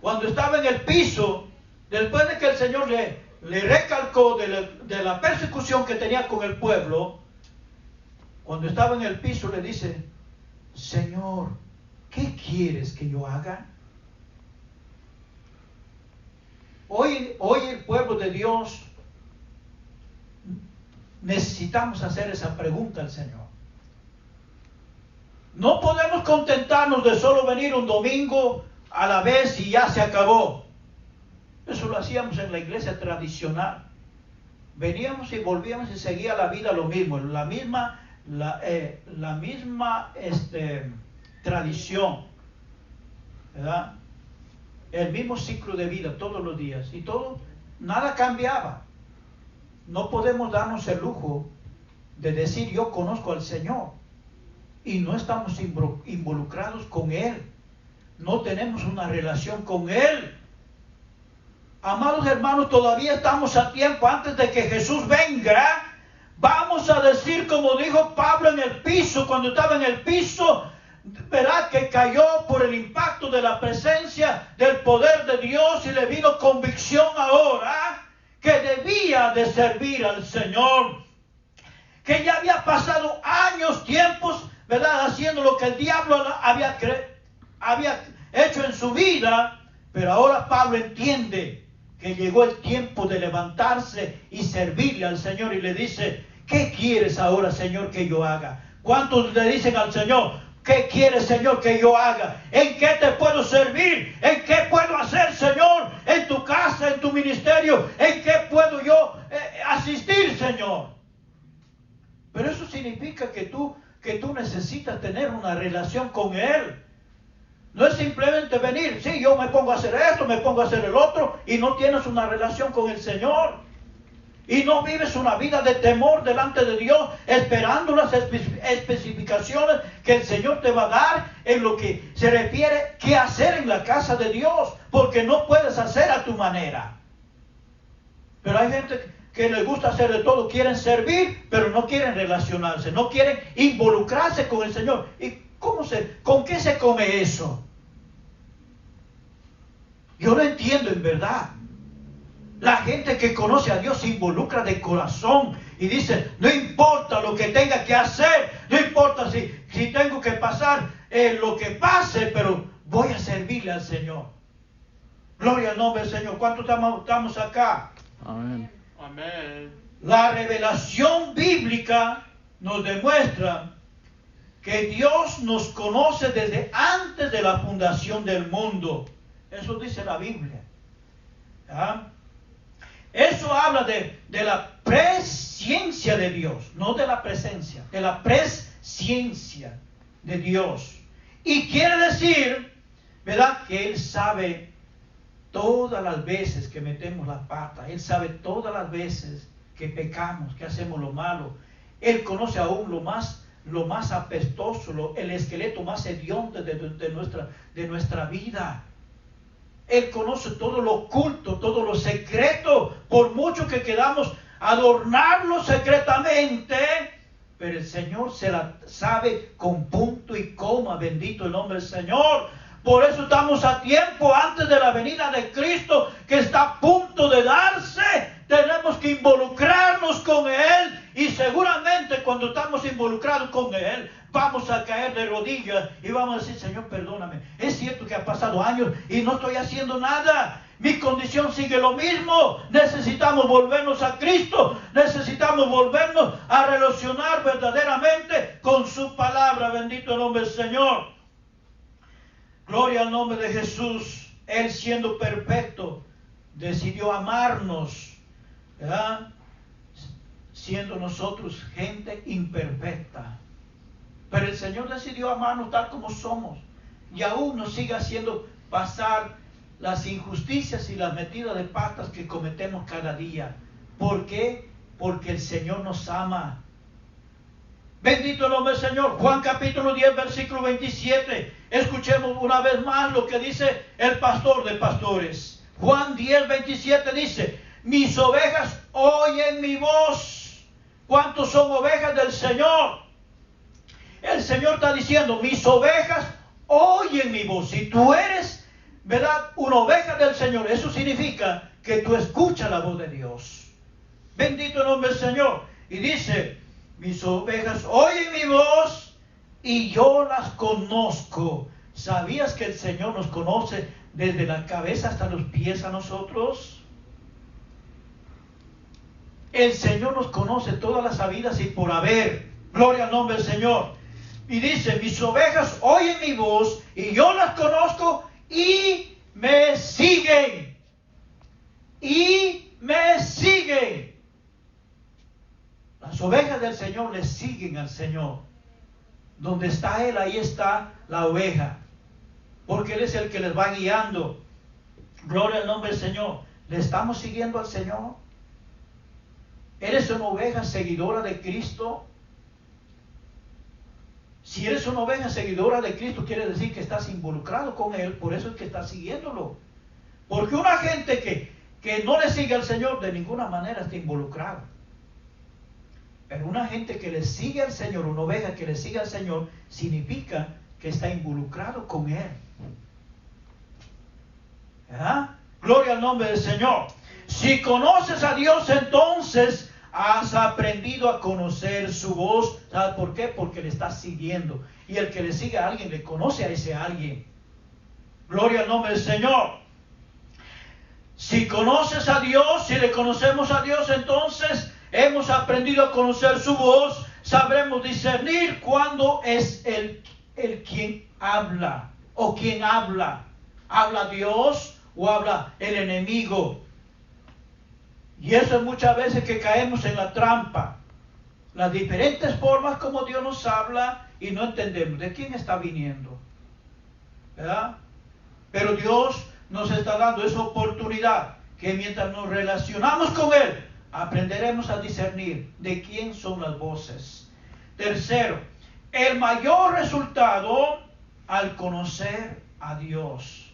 Cuando estaba en el piso, después de que el Señor le recalcó de la persecución que tenía con el pueblo, cuando estaba en el piso le dice, Señor, ¿qué quieres que yo haga? Hoy el pueblo de Dios necesitamos hacer esa pregunta al Señor. No podemos contentarnos de solo venir un domingo a la vez y ya se acabó. Eso lo hacíamos en la iglesia tradicional. Veníamos y volvíamos y seguía la vida lo mismo, la misma tradición, ¿verdad? El mismo ciclo de vida todos los días y nada cambiaba. No podemos darnos el lujo de decir yo conozco al Señor y no estamos involucrados con Él, no tenemos una relación con Él. Amados hermanos, todavía estamos a tiempo antes de que Jesús venga. Vamos a decir como dijo Pablo en el piso, cuando estaba en el piso, verá que cayó por el impacto de la presencia del poder de Dios y le vino convicción ahora que debía de servir al Señor, que ya había pasado años, tiempos, ¿verdad? Haciendo lo que el diablo había hecho en su vida, pero ahora Pablo entiende que llegó el tiempo de levantarse y servirle al Señor y le dice, ¿qué quieres ahora, Señor, que yo haga? ¿Cuántos le dicen al Señor, ¿qué quieres, Señor, que yo haga? ¿En qué te puedo servir? ¿En qué puedo hacer, Señor? En tu casa, en tu ministerio, ¿en qué puedo yo significa que tú necesitas tener una relación con Él. No es simplemente venir, sí, yo me pongo a hacer esto, me pongo a hacer el otro, y no tienes una relación con el Señor. Y no vives una vida de temor delante de Dios, esperando las especificaciones que el Señor te va a dar en lo que se refiere qué hacer en la casa de Dios, porque no puedes hacer a tu manera. Pero hay gente que les gusta hacer de todo, quieren servir, pero no quieren relacionarse, no quieren involucrarse con el Señor. ¿Y con qué se come eso? Yo no entiendo en verdad. La gente que conoce a Dios se involucra de corazón y dice, no importa lo que tenga que hacer, no importa si tengo que pasar lo que pase, pero voy a servirle al Señor. Gloria al nombre del Señor. ¿Cuántos estamos acá? Amén. Amén. La revelación bíblica nos demuestra que Dios nos conoce desde antes de la fundación del mundo. Eso dice la Biblia. ¿Ah? Eso habla de la presciencia de Dios, no de la presencia, de la presciencia de Dios. Y quiere decir, ¿verdad?, que Él sabe todas las veces que metemos la pata. Él sabe todas las veces que pecamos, que hacemos lo malo. Él conoce aún lo más apestoso, el esqueleto más hediondo de nuestra vida. Él conoce todo lo oculto, todo lo secreto, por mucho que queramos adornarlo secretamente, pero el Señor se la sabe con punto y coma. Bendito el nombre del Señor. Por eso estamos a tiempo antes de la venida de Cristo, que está a punto de darse. Tenemos que involucrarnos con Él, y seguramente cuando estamos involucrados con Él, vamos a caer de rodillas y vamos a decir, Señor, perdóname. Es cierto que han pasado años y no estoy haciendo nada. Mi condición sigue lo mismo. Necesitamos volvernos a Cristo. Necesitamos volvernos a relacionar verdaderamente con su palabra. Bendito el nombre del Señor. Gloria al nombre de Jesús. Él, siendo perfecto, decidió amarnos, ¿verdad?, siendo nosotros gente imperfecta. Pero el Señor decidió amarnos tal como somos, y aún nos sigue haciendo pasar las injusticias y las metidas de patas que cometemos cada día. ¿Por qué? Porque el Señor nos ama. Bendito el nombre del Señor. Juan capítulo 10, versículo 27. Escuchemos una vez más lo que dice el pastor de pastores. Juan 10, 27 dice, mis ovejas oyen mi voz. ¿Cuántos son ovejas del Señor? El Señor está diciendo, mis ovejas oyen mi voz. Si tú eres, ¿verdad?, una oveja del Señor, eso significa que tú escuchas la voz de Dios. Bendito el nombre del Señor. Y dice, mis ovejas oyen mi voz y yo las conozco. ¿Sabías que el Señor nos conoce desde la cabeza hasta los pies a nosotros? El Señor nos conoce todas las habidas y por haber. Gloria al nombre del Señor. Y dice, mis ovejas oyen mi voz y yo las conozco y me siguen. Y me siguen. Las ovejas del Señor le siguen al Señor. Donde está Él, ahí está la oveja. Porque Él es el que les va guiando. Gloria al nombre del Señor. ¿Le estamos siguiendo al Señor? ¿Eres una oveja seguidora de Cristo? Si eres una oveja seguidora de Cristo, quiere decir que estás involucrado con Él. Por eso es que estás siguiéndolo. Porque una gente que no le sigue al Señor, de ninguna manera está involucrado. Pero una gente que le sigue al Señor, una oveja que le sigue al Señor, significa que está involucrado con Él. ¿Ah? Gloria al nombre del Señor. Si conoces a Dios, entonces has aprendido a conocer su voz. ¿Sabes por qué? Porque le estás siguiendo. Y el que le sigue a alguien, le conoce a ese alguien. Gloria al nombre del Señor. Si conoces a Dios, si le conocemos a Dios, entonces hemos aprendido a conocer su voz. Sabremos discernir cuándo es el quien habla o quien habla. ¿Habla Dios o habla el enemigo? Y eso es muchas veces que caemos en la trampa. las diferentes formas como Dios nos habla y no entendemos de quién está viniendo, ¿verdad? Pero Dios nos está dando esa oportunidad que mientras nos relacionamos con Él, aprenderemos a discernir de quién son las voces. Tercero, el mayor resultado al conocer a Dios.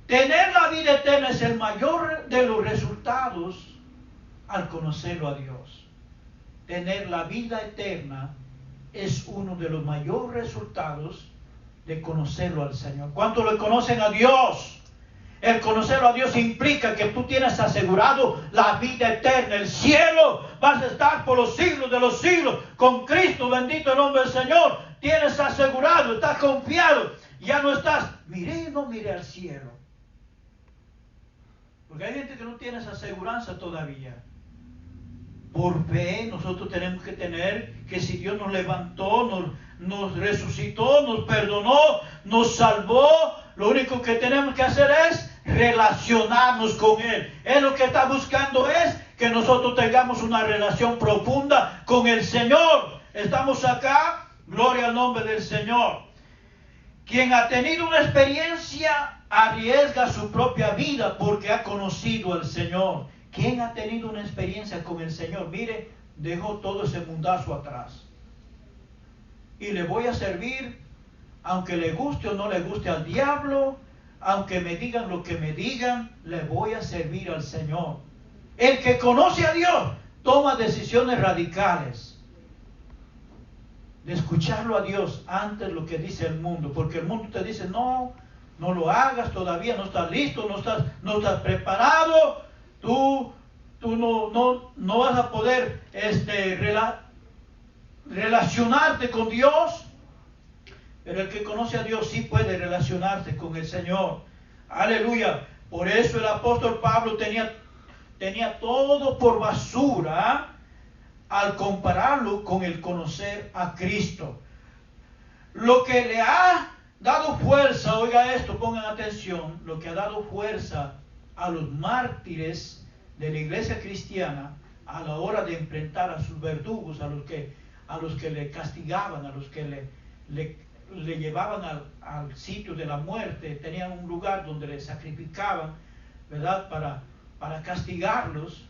Tener la vida eterna es el mayor de los resultados al conocerlo a Dios. Tener la vida eterna es uno de los mayores resultados de conocerlo al Señor. ¿Cuántos lo conocen a Dios? El conocerlo a Dios implica que tú tienes asegurado la vida eterna, el cielo. Vas a estar por los siglos de los siglos con Cristo, bendito el nombre del Señor. Tienes asegurado, estás confiado. Ya no estás, miré y no miré al cielo. Porque hay gente que no tiene esa aseguranza todavía. Por fe nosotros tenemos que tener que si Dios nos levantó, nos resucitó, nos perdonó, nos salvó, lo único que tenemos que hacer es relacionarnos con Él. Él lo que está buscando es que nosotros tengamos una relación profunda con el Señor. Estamos acá, gloria al nombre del Señor. Quien ha tenido una experiencia arriesga su propia vida porque ha conocido al Señor. ¿Quién ha tenido una experiencia con el Señor? Mire, dejó todo ese mundazo atrás. Y le voy a servir, aunque le guste o no le guste al diablo, aunque me digan lo que me digan, le voy a servir al Señor. El que conoce a Dios toma decisiones radicales de escucharlo a Dios antes de lo que dice el mundo. Porque el mundo te dice, no lo hagas, todavía no estás listo, no estás preparado. Tú no vas a poder relacionarte con Dios. Pero el que conoce a Dios sí puede relacionarse con el Señor. Aleluya. Por eso el apóstol Pablo tenía todo por basura al compararlo con el conocer a Cristo. Lo que le ha dado fuerza, oiga esto, pongan atención, lo que ha dado fuerza a los mártires de la iglesia cristiana a la hora de enfrentar a sus verdugos, a los que le castigaban, a los que le llevaban al sitio de la muerte, tenían un lugar donde le sacrificaban, ¿verdad? Para castigarlos.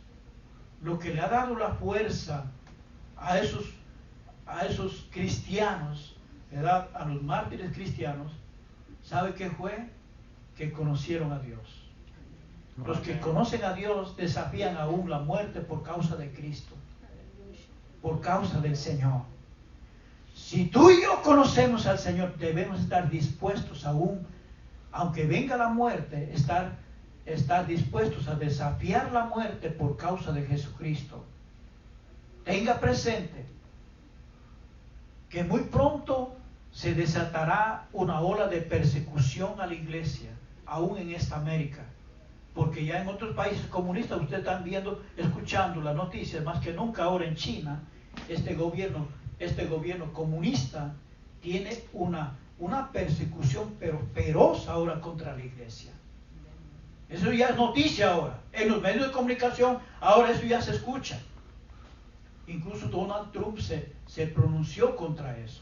Lo que le ha dado la fuerza a esos cristianos, ¿verdad? A los mártires cristianos, ¿sabe qué fue? Que conocieron a Dios. Los que conocen a Dios desafían aún la muerte por causa de Cristo, por causa del Señor. Si tú y yo conocemos al Señor, debemos estar dispuestos aún, aunque venga la muerte, estar dispuestos a desafiar la muerte por causa de Jesucristo. Tenga presente que muy pronto se desatará una ola de persecución a la iglesia, aún en esta América. Porque ya en otros países comunistas, ustedes están viendo, escuchando las noticias, más que nunca ahora en China, este gobierno comunista tiene una persecución pero feroz ahora contra la iglesia. Eso ya es noticia ahora. En los medios de comunicación, ahora eso ya se escucha. Incluso Donald Trump se pronunció contra eso.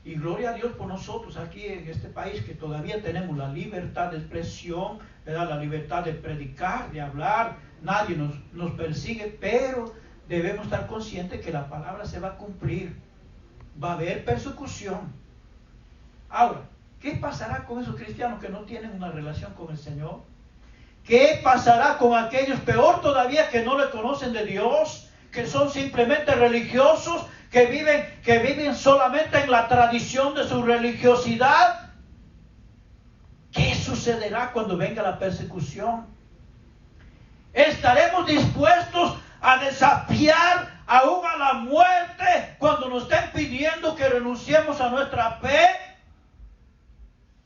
Y gloria a Dios por nosotros aquí en este país que todavía tenemos la libertad de expresión, ¿verdad? La libertad de predicar, de hablar. Nadie nos persigue, pero debemos estar conscientes que la palabra se va a cumplir. Va a haber persecución. Ahora, ¿qué pasará con esos cristianos que no tienen una relación con el Señor? ¿Qué pasará con aquellos, peor todavía, que no le conocen de Dios, que son simplemente religiosos, que viven solamente en la tradición de su religiosidad? ¿Qué sucederá cuando venga la persecución? ¿Estaremos dispuestos a desafiar aún a la muerte cuando nos estén pidiendo que renunciemos a nuestra fe?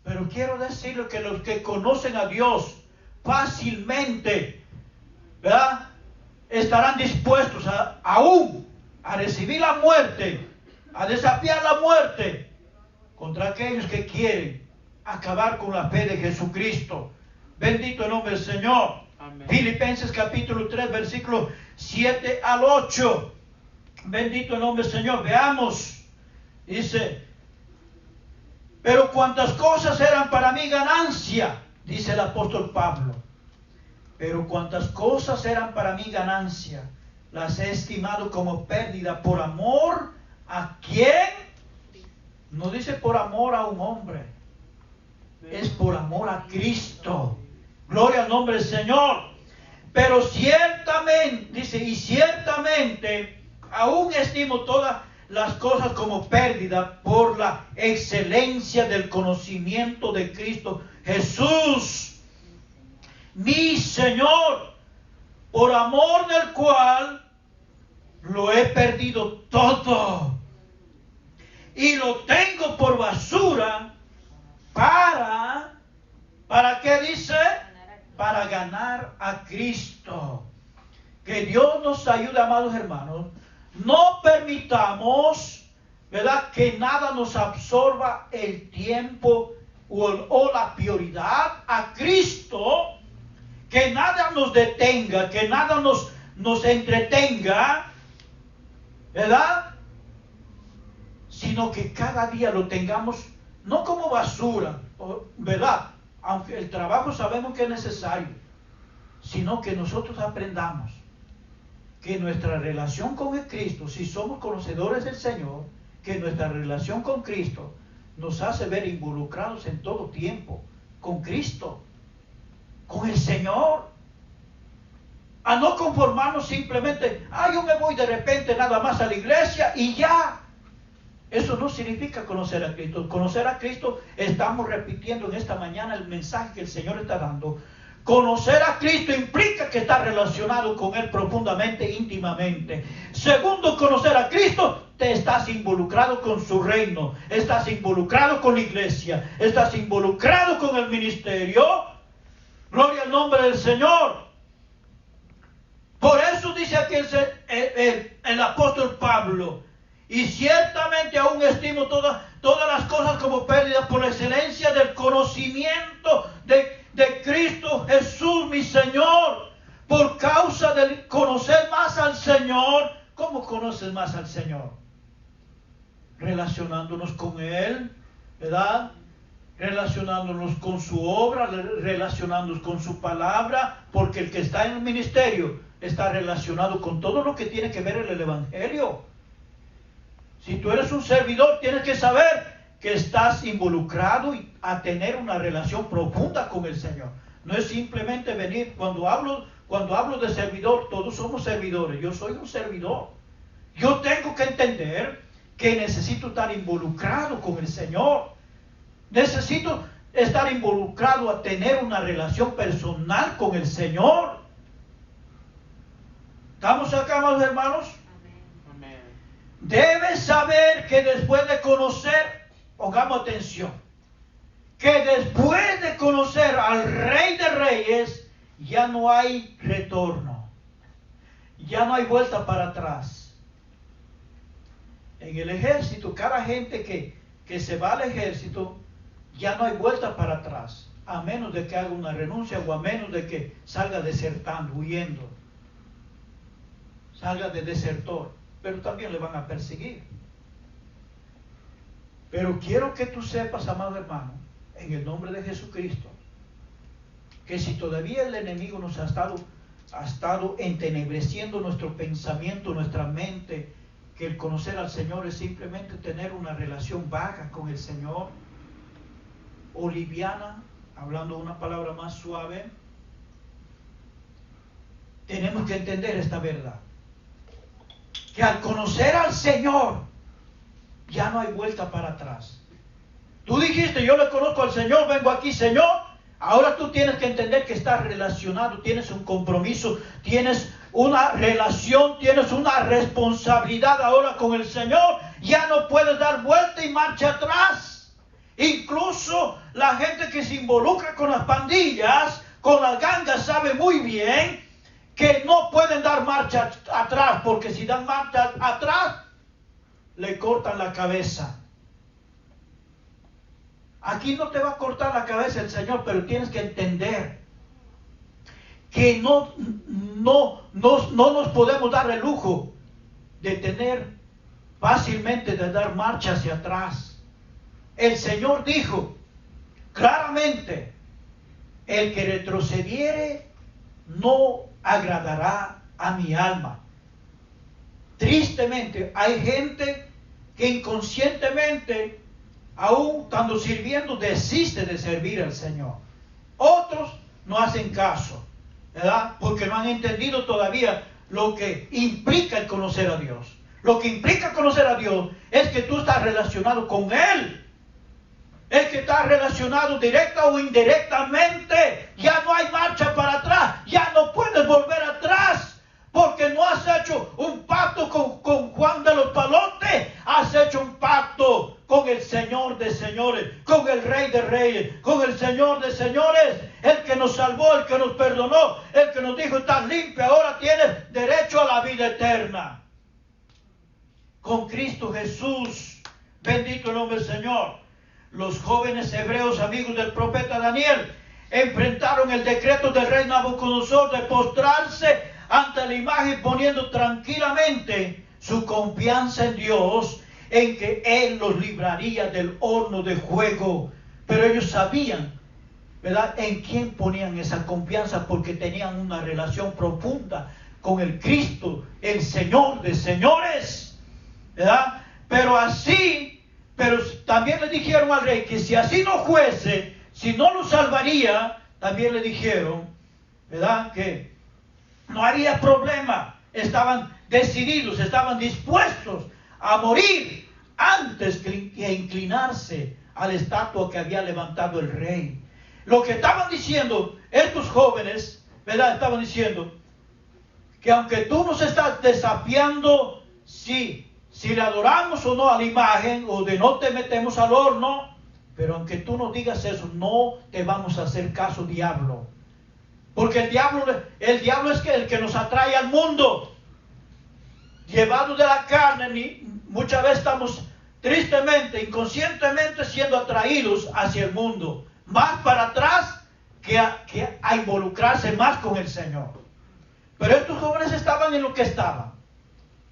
Pero quiero decirles que los que conocen a Dios fácilmente, ¿verdad?, estarán dispuestos aún a recibir la muerte, a desafiar la muerte contra aquellos que quieren acabar con la fe de Jesucristo. Bendito el nombre del Señor. Amén. Filipenses capítulo 3, versículo 7 al 8. Bendito el nombre del Señor. Veamos. Dice, pero cuantas cosas eran para mí ganancia, dice el apóstol Pablo. Pero cuantas cosas eran para mí ganancia, las he estimado como pérdida por amor a quién. No dice por amor a un hombre, es por amor a Cristo. Gloria al nombre del Señor. Pero ciertamente, dice, y ciertamente aún estimo todas las cosas como pérdida por la excelencia del conocimiento de Cristo Jesús, mi Señor, por amor del cual lo he perdido todo y lo tengo por basura ¿para qué dice? Para ganar a Cristo. Que Dios nos ayude, amados hermanos. No permitamos, ¿verdad?, que nada nos absorba el tiempo o la prioridad a Cristo. Que nada nos detenga, que nada nos entretenga, ¿verdad? Sino que cada día lo tengamos, no como basura, ¿verdad? Aunque el trabajo sabemos que es necesario, sino que nosotros aprendamos que nuestra relación con el Cristo, si somos conocedores del Señor, que nuestra relación con Cristo nos hace ver involucrados en todo tiempo con Cristo, con el Señor, a no conformarnos simplemente, yo me voy de repente nada más a la iglesia y ya. Eso no significa conocer a Cristo. Conocer a Cristo, estamos repitiendo en esta mañana el mensaje que el Señor está dando. Conocer a Cristo implica que está relacionado con Él profundamente, íntimamente. Segundo, conocer a Cristo, te estás involucrado con su reino, estás involucrado con la iglesia, estás involucrado con el ministerio. Gloria al nombre del Señor. Por eso dice aquí el apóstol Pablo, y ciertamente aún estimo todas las cosas como pérdida por la excelencia del conocimiento de Cristo Jesús, mi Señor, por causa de conocer más al Señor. ¿Cómo conoces más al Señor? Relacionándonos con Él, ¿verdad? Relacionándonos con su obra, relacionándonos con su palabra, porque el que está en el ministerio está relacionado con todo lo que tiene que ver en el Evangelio. Si tú eres un servidor, tienes que saber que estás involucrado a tener una relación profunda con el Señor. No es simplemente venir. Cuando hablo de servidor, todos somos servidores. Yo soy un servidor. Yo tengo que entender que necesito estar involucrado con el Señor. Necesito estar involucrado a tener una relación personal con el Señor. ¿Estamos acá, amados hermanos? Amén. Debes saber que después de conocer, pongamos atención, que después de conocer al Rey de Reyes, ya no hay retorno. Ya no hay vuelta para atrás. En el ejército, cada gente que se va al ejército, ya no hay vuelta para atrás, a menos de que haga una renuncia o a menos de que salga desertando, huyendo, salga de desertor, pero también le van a perseguir. Pero quiero que tú sepas, amado hermano, en el nombre de Jesucristo, que si todavía el enemigo nos ha estado entenebreciendo nuestro pensamiento, nuestra mente, que el conocer al Señor es simplemente tener una relación vaga con el Señor, o liviana, hablando una palabra más suave, tenemos que entender esta verdad, que al conocer al Señor ya no hay vuelta para atrás. Tú dijiste, yo le conozco al Señor, vengo aquí, Señor. Ahora tú tienes que entender que estás relacionado, tienes un compromiso, tienes una relación, tienes una responsabilidad ahora con el Señor. Ya no puedes dar vuelta y marcha atrás. Incluso la gente que se involucra con las pandillas, con las gangas, sabe muy bien que no pueden dar marcha atrás, porque si dan marcha atrás, le cortan la cabeza. Aquí no te va a cortar la cabeza el Señor, pero tienes que entender que no nos podemos dar el lujo de tener fácilmente de dar marcha hacia atrás. El Señor dijo claramente: el que retrocediere no agradará a mi alma. Tristemente hay gente que inconscientemente, aún estando sirviendo, desiste de servir al Señor. Otros no hacen caso, ¿verdad? Porque no han entendido todavía lo que implica el conocer a Dios. Lo que implica conocer a Dios es que tú estás relacionado con Él. El que está relacionado directa o indirectamente, ya no hay marcha para atrás, ya no puedes volver atrás, porque no has hecho un pacto con Juan de los Palotes, has hecho un pacto con el Señor de señores, con el Rey de reyes, con el Señor de señores, el que nos salvó, el que nos perdonó, el que nos dijo: estás limpio, ahora tienes derecho a la vida eterna. Con Cristo Jesús, bendito el nombre del Señor. Los jóvenes hebreos, amigos del profeta Daniel, enfrentaron el decreto del rey Nabucodonosor de postrarse ante la imagen, poniendo tranquilamente su confianza en Dios, en que Él los libraría del horno de fuego. Pero ellos sabían, ¿verdad?, en quién ponían esa confianza, porque tenían una relación profunda con el Cristo, el Señor de señores, ¿verdad? Pero también le dijeron al rey que si así no fuese, si no lo salvaría, también le dijeron, ¿verdad?, que no haría problema. Estaban decididos, estaban dispuestos a morir antes que inclinarse a la estatua que había levantado el rey. Lo que estaban diciendo estos jóvenes, ¿verdad?, estaban diciendo que aunque tú nos estás desafiando, si le adoramos o no a la imagen, o de no te metemos al horno, pero aunque tú nos digas eso, no te vamos a hacer caso, diablo. Porque el diablo es el que nos atrae al mundo. Llevados de la carne, muchas veces estamos tristemente, inconscientemente siendo atraídos hacia el mundo. Más para atrás que a involucrarse más con el Señor. Pero estos jóvenes estaban en lo que estaban.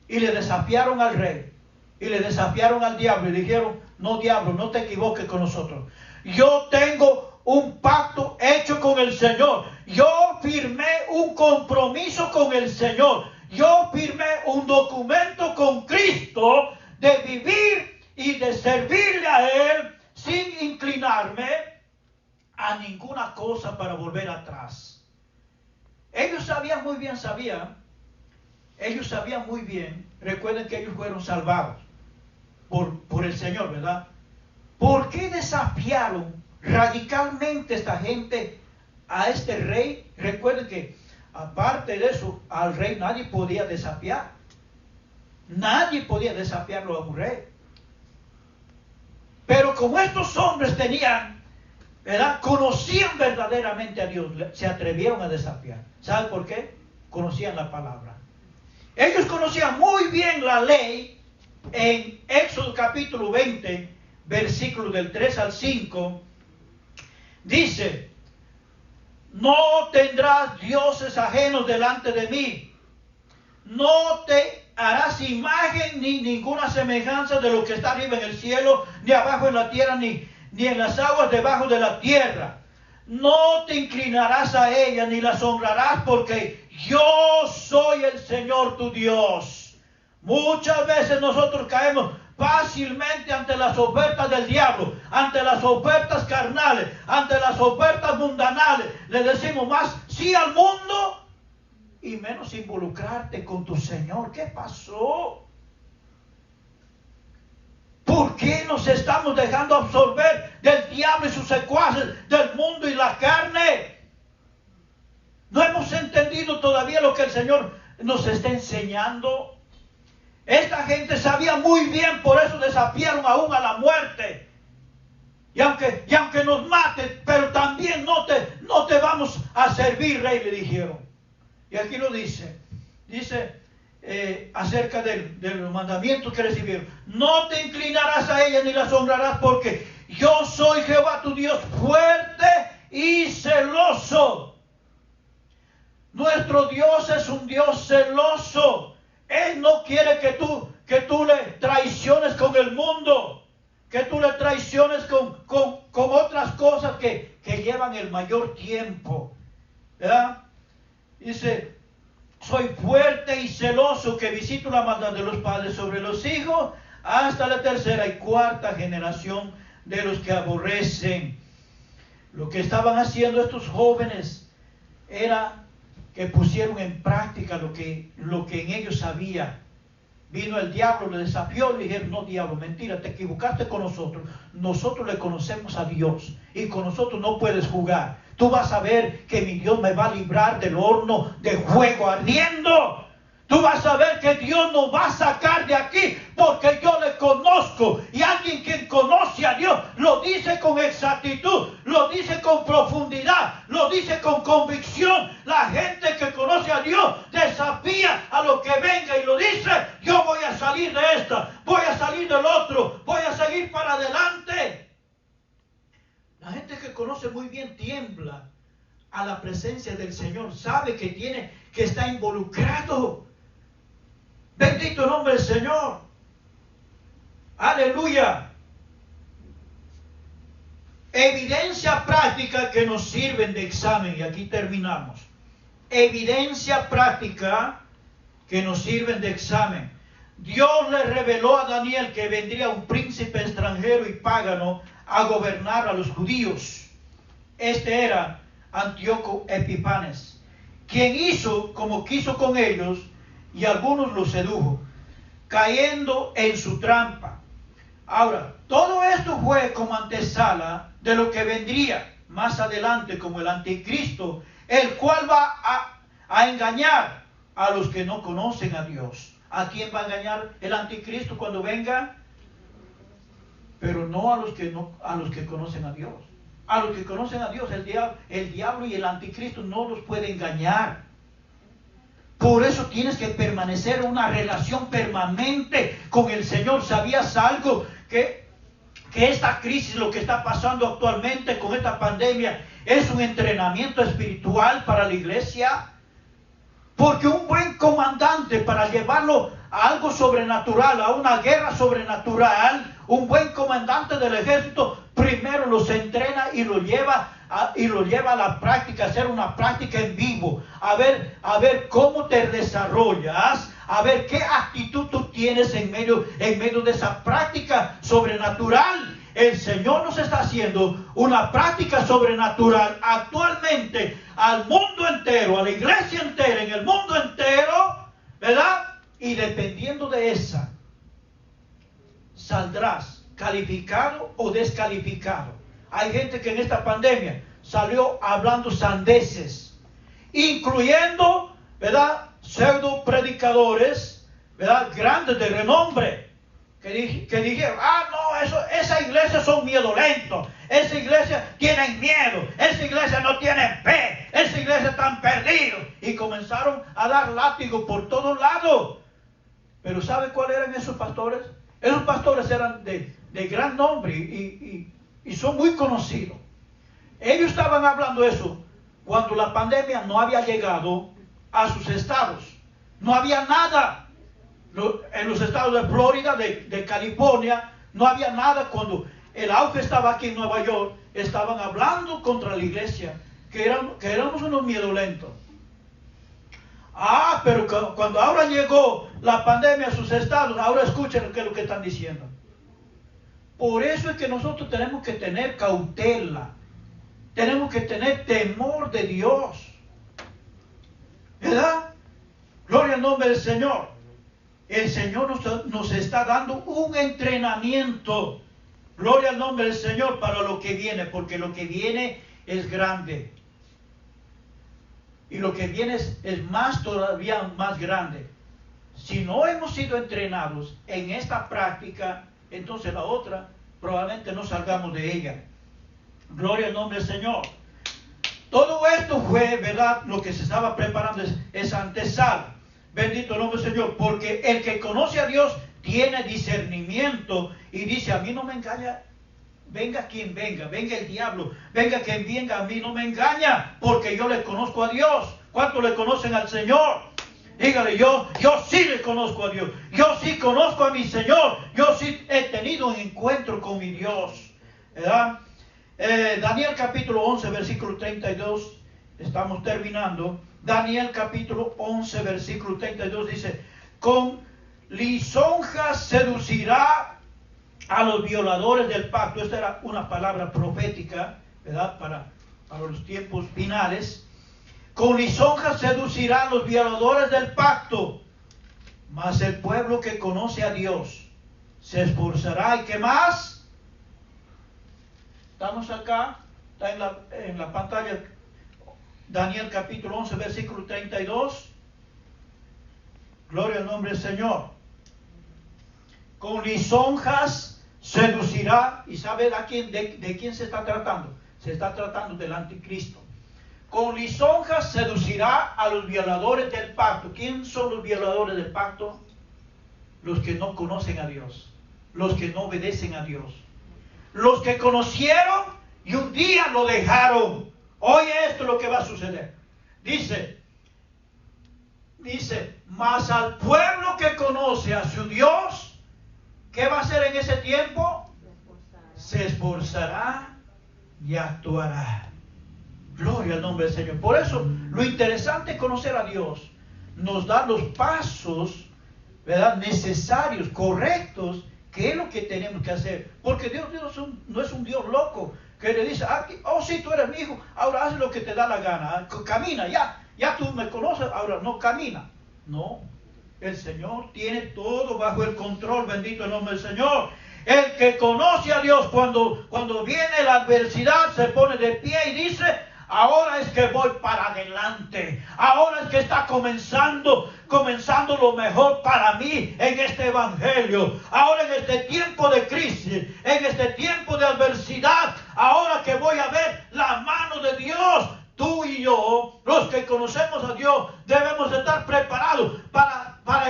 Y le desafiaron al rey, y le desafiaron al diablo, y le dijeron: no, diablo, no te equivoques con nosotros. Yo tengo un pacto hecho con el Señor. Yo firmé un compromiso con el Señor. Yo firmé un documento con Cristo de vivir y de servirle a Él sin inclinarme a ninguna cosa para volver atrás. Ellos sabían muy bien, recuerden que ellos fueron salvados por el Señor, ¿verdad? ¿Por qué desafiaron radicalmente esta gente a este rey? Recuerden que aparte de eso, al rey nadie podía desafiar. Nadie podía desafiarlo a un rey. Pero como estos hombres tenían, ¿verdad?, conocían verdaderamente a Dios, se atrevieron a desafiar. ¿Sabe por qué? Conocían la palabra. Ellos conocían muy bien la ley. En Éxodo capítulo 20, versículos del 3 al 5, dice: no tendrás dioses ajenos delante de mí, no te harás imagen ni ninguna semejanza de lo que está arriba en el cielo, ni abajo en la tierra, ni en las aguas debajo de la tierra. No te inclinarás a ella ni las honrarás, porque yo soy el Señor tu Dios. Muchas veces nosotros caemos fácilmente ante las ofertas del diablo, ante las ofertas carnales, ante las ofertas mundanales. Le decimos más sí al mundo y menos involucrarte con tu Señor. ¿Qué pasó? ¿Por qué nos estamos dejando absorber del diablo y sus secuaces, del mundo y la carne? No hemos entendido todavía lo que el Señor nos está enseñando. Esta gente sabía muy bien, por eso desafiaron aún a la muerte. Y aunque nos mate, pero también no te vamos a servir, rey, le dijeron. Y aquí lo dice acerca de los mandamientos que recibieron: no te inclinarás a ellas ni las honrarás, porque yo soy Jehová tu Dios, fuerte y celoso. Nuestro Dios es un Dios celoso. Él Él no quiere que tú le traiciones con el mundo, que tú le traiciones con otras cosas que llevan el mayor tiempo, ¿verdad? Dice, soy fuerte y celoso que visito la maldad de los padres sobre los hijos hasta la tercera y cuarta generación de los que aborrecen. Lo que estaban haciendo estos jóvenes era que pusieron en práctica lo que en ellos había. Vino el diablo, le desafió y le dijeron, no diablo, mentira, te equivocaste con nosotros. Nosotros le conocemos a Dios y con nosotros no puedes jugar. Tú vas a ver que mi Dios me va a librar del horno de fuego ardiendo. Tú vas a ver que Dios nos va a sacar de aquí porque yo le conozco. Y alguien que conoce a Dios lo dice con exactitud, lo dice con profundidad, lo dice con convicción. La gente que conoce a Dios desafía a lo que venga y lo dice, yo voy a salir de esta, voy a salir del otro, voy a seguir para adelante. La gente que conoce muy bien tiembla a la presencia del Señor, sabe que está involucrado. Bendito el nombre del Señor. Aleluya. Evidencia práctica que nos sirven de examen. Y aquí terminamos. Evidencia práctica que nos sirven de examen. Dios le reveló a Daniel que vendría un príncipe extranjero y pagano a gobernar a los judíos. Este era Antíoco Epifanes, quien hizo como quiso con ellos, y algunos los sedujo, cayendo en su trampa. Ahora, todo esto fue como antesala de lo que vendría más adelante como el anticristo, el cual va a engañar a los que no conocen a Dios. ¿A quién va a engañar el anticristo cuando venga? Pero no a los que conocen a Dios. A los que conocen a Dios, el diablo y el anticristo no los puede engañar. Por eso tienes que permanecer en una relación permanente con el Señor. ¿Sabías algo? Que esta crisis, lo que está pasando actualmente con esta pandemia, es un entrenamiento espiritual para la iglesia. Porque un buen comandante, para llevarlo a algo sobrenatural, a una guerra sobrenatural, un buen comandante del ejército primero los entrena y lo lleva a la práctica, a hacer una práctica en vivo, a ver cómo te desarrollas, a ver qué actitud tú tienes en medio de esa práctica sobrenatural. El Señor nos está haciendo una práctica sobrenatural actualmente al mundo entero, a la iglesia entera, en el mundo entero, ¿verdad? Y dependiendo de esa, saldrás calificado o descalificado. Hay gente que en esta pandemia salió hablando sandeces, incluyendo, ¿verdad?, pseudo predicadores, ¿verdad?, grandes de renombre, que dijeron, no, esa iglesia son miedolentos, esa iglesia tienen miedo, esa iglesia no tiene fe, esa iglesia están perdidos, y comenzaron a dar látigo por todos lados. Pero ¿sabe cuáles eran esos pastores? Esos pastores eran de gran nombre y son muy conocidos. Ellos estaban hablando eso cuando la pandemia no había llegado a sus estados. No había nada. En los estados de Florida, de California, no había nada. Cuando el auge estaba aquí en Nueva York, estaban hablando contra la iglesia, que éramos unos miedolentos. Pero cuando ahora llegó la pandemia a sus estados, ahora escuchen lo que están diciendo. Por eso es que nosotros tenemos que tener cautela, tenemos que tener temor de Dios, ¿verdad? Gloria al nombre del Señor. El Señor nos está dando un entrenamiento, gloria al nombre del Señor, para lo que viene, porque lo que viene es grande. Y lo que viene es todavía más grande. Si no hemos sido entrenados en esta práctica, entonces la otra probablemente no salgamos de ella. Gloria al nombre del Señor. Todo esto fue, ¿verdad?, lo que se estaba preparando es antesala. Bendito el nombre del Señor, porque el que conoce a Dios tiene discernimiento y dice, a mí no me engaña. Venga quien venga, venga el diablo, venga quien venga, a mí no me engaña, porque yo le conozco a Dios. ¿Cuántos le conocen al Señor? Dígale, yo sí le conozco a Dios. Yo sí conozco a mi Señor. Yo sí he tenido un encuentro con mi Dios. ¿Verdad? Daniel capítulo 11, versículo 32. Estamos terminando. Daniel capítulo 11, versículo 32 dice, con lisonjas seducirá a los violadores del pacto. Esta era una palabra profética, ¿verdad? Para los tiempos finales. Con lisonjas seducirá a los violadores del pacto, mas el pueblo que conoce a Dios se esforzará. ¿Y qué más? Estamos acá, está en la pantalla, Daniel capítulo 11, versículo 32. Gloria al nombre del Señor. Con lisonjas seducirá. ¿Y sabe de quién se está tratando? Se está tratando del anticristo. Con lisonjas seducirá a los violadores del pacto. ¿Quién son los violadores del pacto? Los que no conocen a Dios, los que no obedecen a Dios, los que conocieron y un día lo dejaron. Oye, esto es lo que va a suceder. Dice, mas al pueblo que conoce a su Dios, ¿qué va a hacer en ese tiempo? Se esforzará y actuará. Gloria al nombre del Señor. Por eso, lo interesante es conocer a Dios. Nos da los pasos, ¿verdad?, necesarios, correctos, que es lo que tenemos que hacer. Porque Dios no es un Dios loco, que le dice, oh sí, tú eres mi hijo, ahora haz lo que te da la gana. Camina, ya tú me conoces, ahora no camina. No, el Señor tiene todo bajo el control, bendito el nombre del Señor. El que conoce a Dios, cuando viene la adversidad, se pone de pie y dice, ahora es que voy para adelante. Ahora es que está comenzando lo mejor para mí en este evangelio. Ahora en este tiempo de crisis, en este tiempo de adversidad, ahora que voy a ver la mano de Dios. Tú y yo, los que conocemos a Dios, debemos estar preparados para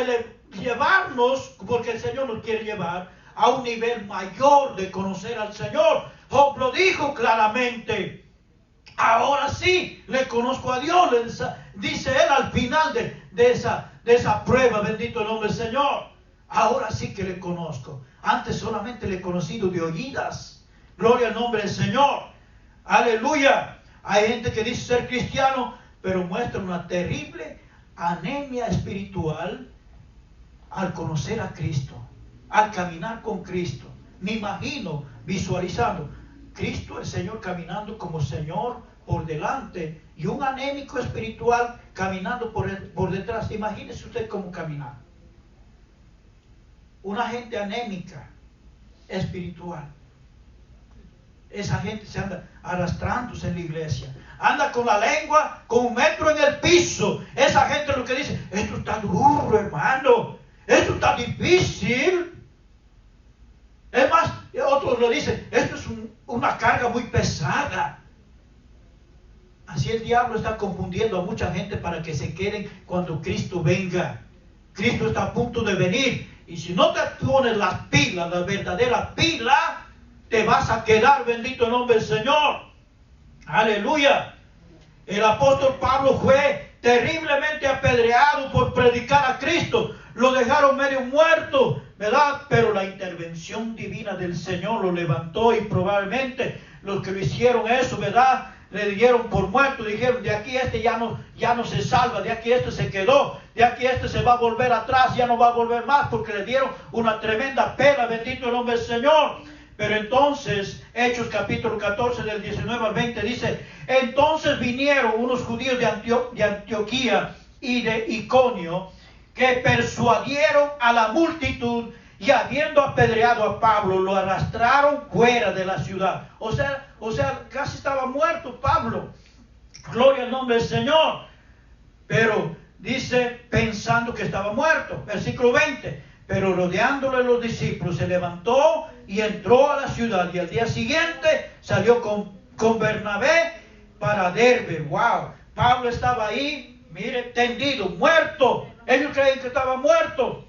llevarnos, porque el Señor nos quiere llevar a un nivel mayor de conocer al Señor. Job lo dijo claramente. Ahora sí le conozco a Dios, dice él al final de esa prueba, bendito el nombre del Señor. Ahora sí que le conozco. Antes solamente le he conocido de oídas. Gloria al nombre del Señor. Aleluya. Hay gente que dice ser cristiano, pero muestra una terrible anemia espiritual al conocer a Cristo, al caminar con Cristo. Me imagino visualizando Cristo, el Señor, caminando como Señor por delante y un anémico espiritual caminando por detrás. Imagínese usted cómo caminar. Una gente anémica espiritual. Esa gente se anda arrastrándose en la iglesia. Anda con la lengua con 1 metro en el piso. Esa gente lo que dice, esto está duro, hermano. Esto está difícil. Es más, otros lo dicen, esto es una carga muy pesada. Así el diablo está confundiendo a mucha gente para que se queden cuando Cristo venga. Cristo está a punto de venir. Y si no te pones las pilas, la verdadera pila, te vas a quedar, bendito el nombre del Señor. Aleluya. El apóstol Pablo fue terriblemente apedreado por predicar a Cristo. Lo dejaron medio muerto, ¿verdad? Pero la intervención divina del Señor lo levantó y probablemente los que lo hicieron eso, ¿verdad?, le dieron por muerto. Dijeron, de aquí este ya no se salva, de aquí este se quedó, de aquí este se va a volver atrás, ya no va a volver más, porque le dieron una tremenda pena, bendito el nombre del Señor. Pero entonces, Hechos capítulo 14 del 19 al 20 dice, entonces vinieron unos judíos de Antioquía y de Iconio, que persuadieron a la multitud, y habiendo apedreado a Pablo, lo arrastraron fuera de la ciudad. O sea, casi estaba muerto Pablo. Gloria al nombre del Señor. Pero dice, pensando que estaba muerto. Versículo 20. Pero rodeándole los discípulos, se levantó y entró a la ciudad. Y al día siguiente salió con Bernabé para Derbe. Wow. Pablo estaba ahí, mire, tendido, muerto. Ellos creían que estaba muerto.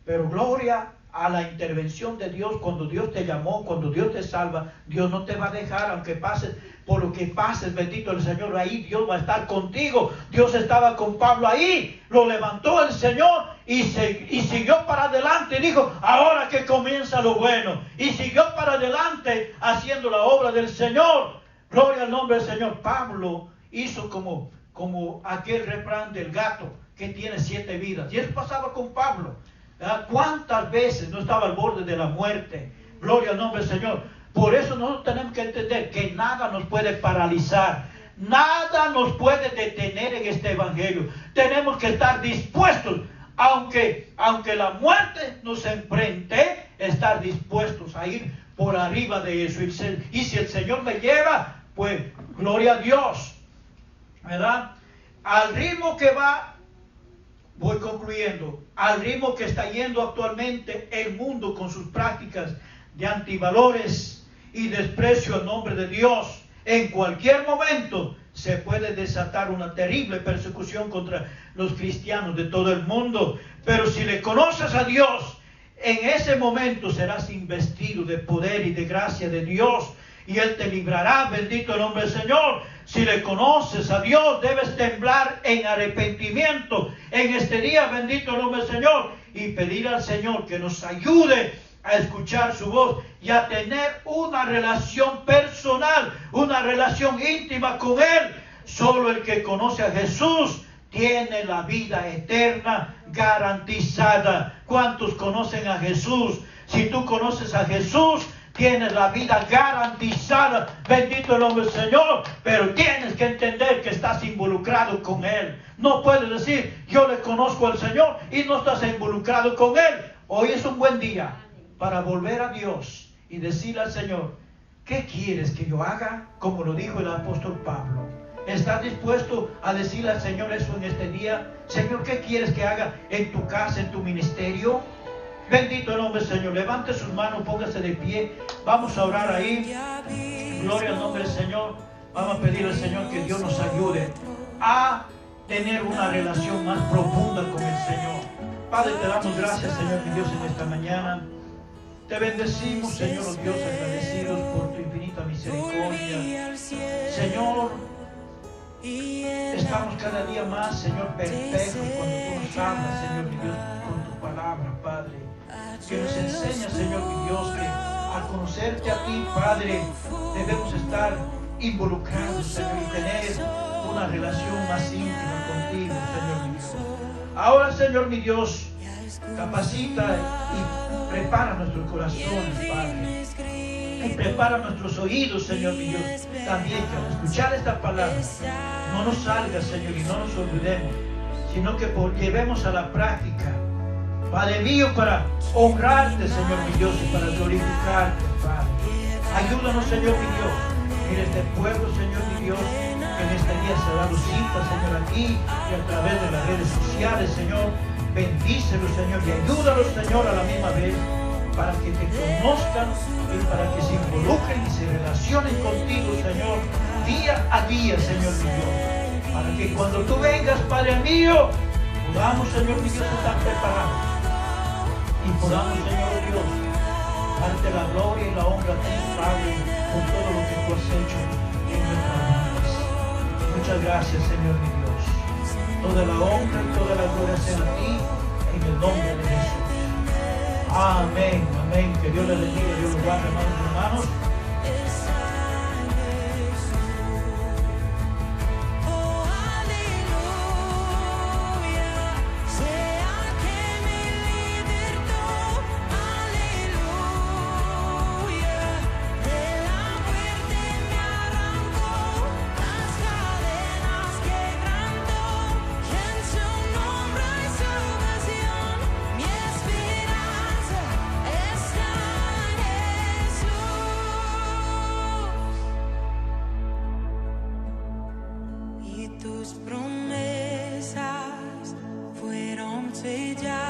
Pero gloria a la intervención de Dios, cuando Dios te llamó, cuando Dios te salva, Dios no te va a dejar, aunque pases por lo que pases, bendito el Señor, ahí Dios va a estar contigo. Dios estaba con Pablo ahí, lo levantó el Señor y siguió para adelante, dijo, ahora que comienza lo bueno, y siguió para adelante haciendo la obra del Señor. Gloria al nombre del Señor. Pablo hizo como aquel refrán del gato que tiene 7 vidas, y eso pasaba con Pablo. ¿Cuántas veces no estaba al borde de la muerte? Gloria al nombre del Señor. Por eso nosotros tenemos que entender que nada nos puede paralizar, nada nos puede detener en este evangelio. Tenemos que estar dispuestos, aunque la muerte nos enfrente, estar dispuestos a ir por arriba de eso. Y si el Señor me lleva, pues gloria a Dios, ¿verdad? Al ritmo que va, voy concluyendo, al ritmo que está yendo actualmente el mundo con sus prácticas de antivalores y desprecio al nombre de Dios, en cualquier momento se puede desatar una terrible persecución contra los cristianos de todo el mundo. Pero si le conoces a Dios, en ese momento serás investido de poder y de gracia de Dios, y Él te librará, bendito el nombre del Señor. Si le conoces a Dios, debes temblar en arrepentimiento en este día, bendito el nombre del Señor, y pedir al Señor que nos ayude a escuchar su voz y a tener una relación personal, una relación íntima con Él. Solo el que conoce a Jesús tiene la vida eterna garantizada. ¿Cuántos conocen a Jesús? Si tú conoces a Jesús, tienes la vida garantizada, bendito el nombre del Señor, pero tienes que entender que estás involucrado con Él. No puedes decir, yo le conozco al Señor y no estás involucrado con Él. Hoy es un buen día para volver a Dios y decirle al Señor, ¿qué quieres que yo haga? Como lo dijo el apóstol Pablo. ¿Estás dispuesto a decirle al Señor eso en este día? Señor, ¿qué quieres que haga en tu casa, en tu ministerio? Bendito el nombre del Señor. Levante sus manos, póngase de pie. Vamos a orar ahí. Gloria al nombre del Señor. Vamos a pedir al Señor que Dios nos ayude a tener una relación más profunda con el Señor. Padre, te damos gracias, Señor, mi Dios, en esta mañana. Te bendecimos, Señor, oh Dios, agradecidos por tu infinita misericordia. Señor, estamos cada día más, Señor, perplejos cuando tú nos hablas, Señor, mi Dios, con tu palabra, Padre. Que nos enseña, Señor, mi Dios, que al conocerte a ti, Padre, debemos estar involucrados, Señor, y tener una relación más íntima contigo, Señor, mi Dios. Ahora, Señor, mi Dios, capacita y prepara nuestros corazones, Padre. Y prepara nuestros oídos, Señor, mi Dios. También que al escuchar esta palabra no nos salga, Señor, y no nos olvidemos, sino que llevemos a la práctica, Padre mío, para honrarte, Señor, mi Dios, y para glorificarte, Padre. Ayúdanos, Señor, mi Dios. Mira este pueblo, Señor, mi Dios, que en este día se ha dado cita, Señor, aquí y a través de las redes sociales, Señor. Bendícelos, Señor, y ayúdalos, Señor, a la misma vez, para que te conozcan y para que se involucren y se relacionen contigo, Señor, día a día, Señor, mi Dios. Para que cuando tú vengas, Padre mío, podamos, Señor, mi Dios, estar preparados. Y podamos, Señor Dios, darte la gloria y la honra a ti, Padre, por todo lo que tú has hecho en nuestras vidas. Muchas gracias, Señor mi Dios. Toda la honra y toda la gloria sea a ti, en el nombre de Jesús. Amén, amén. Que Dios les bendiga, Dios los guarde, hermanos. Tus promesas fueron selladas.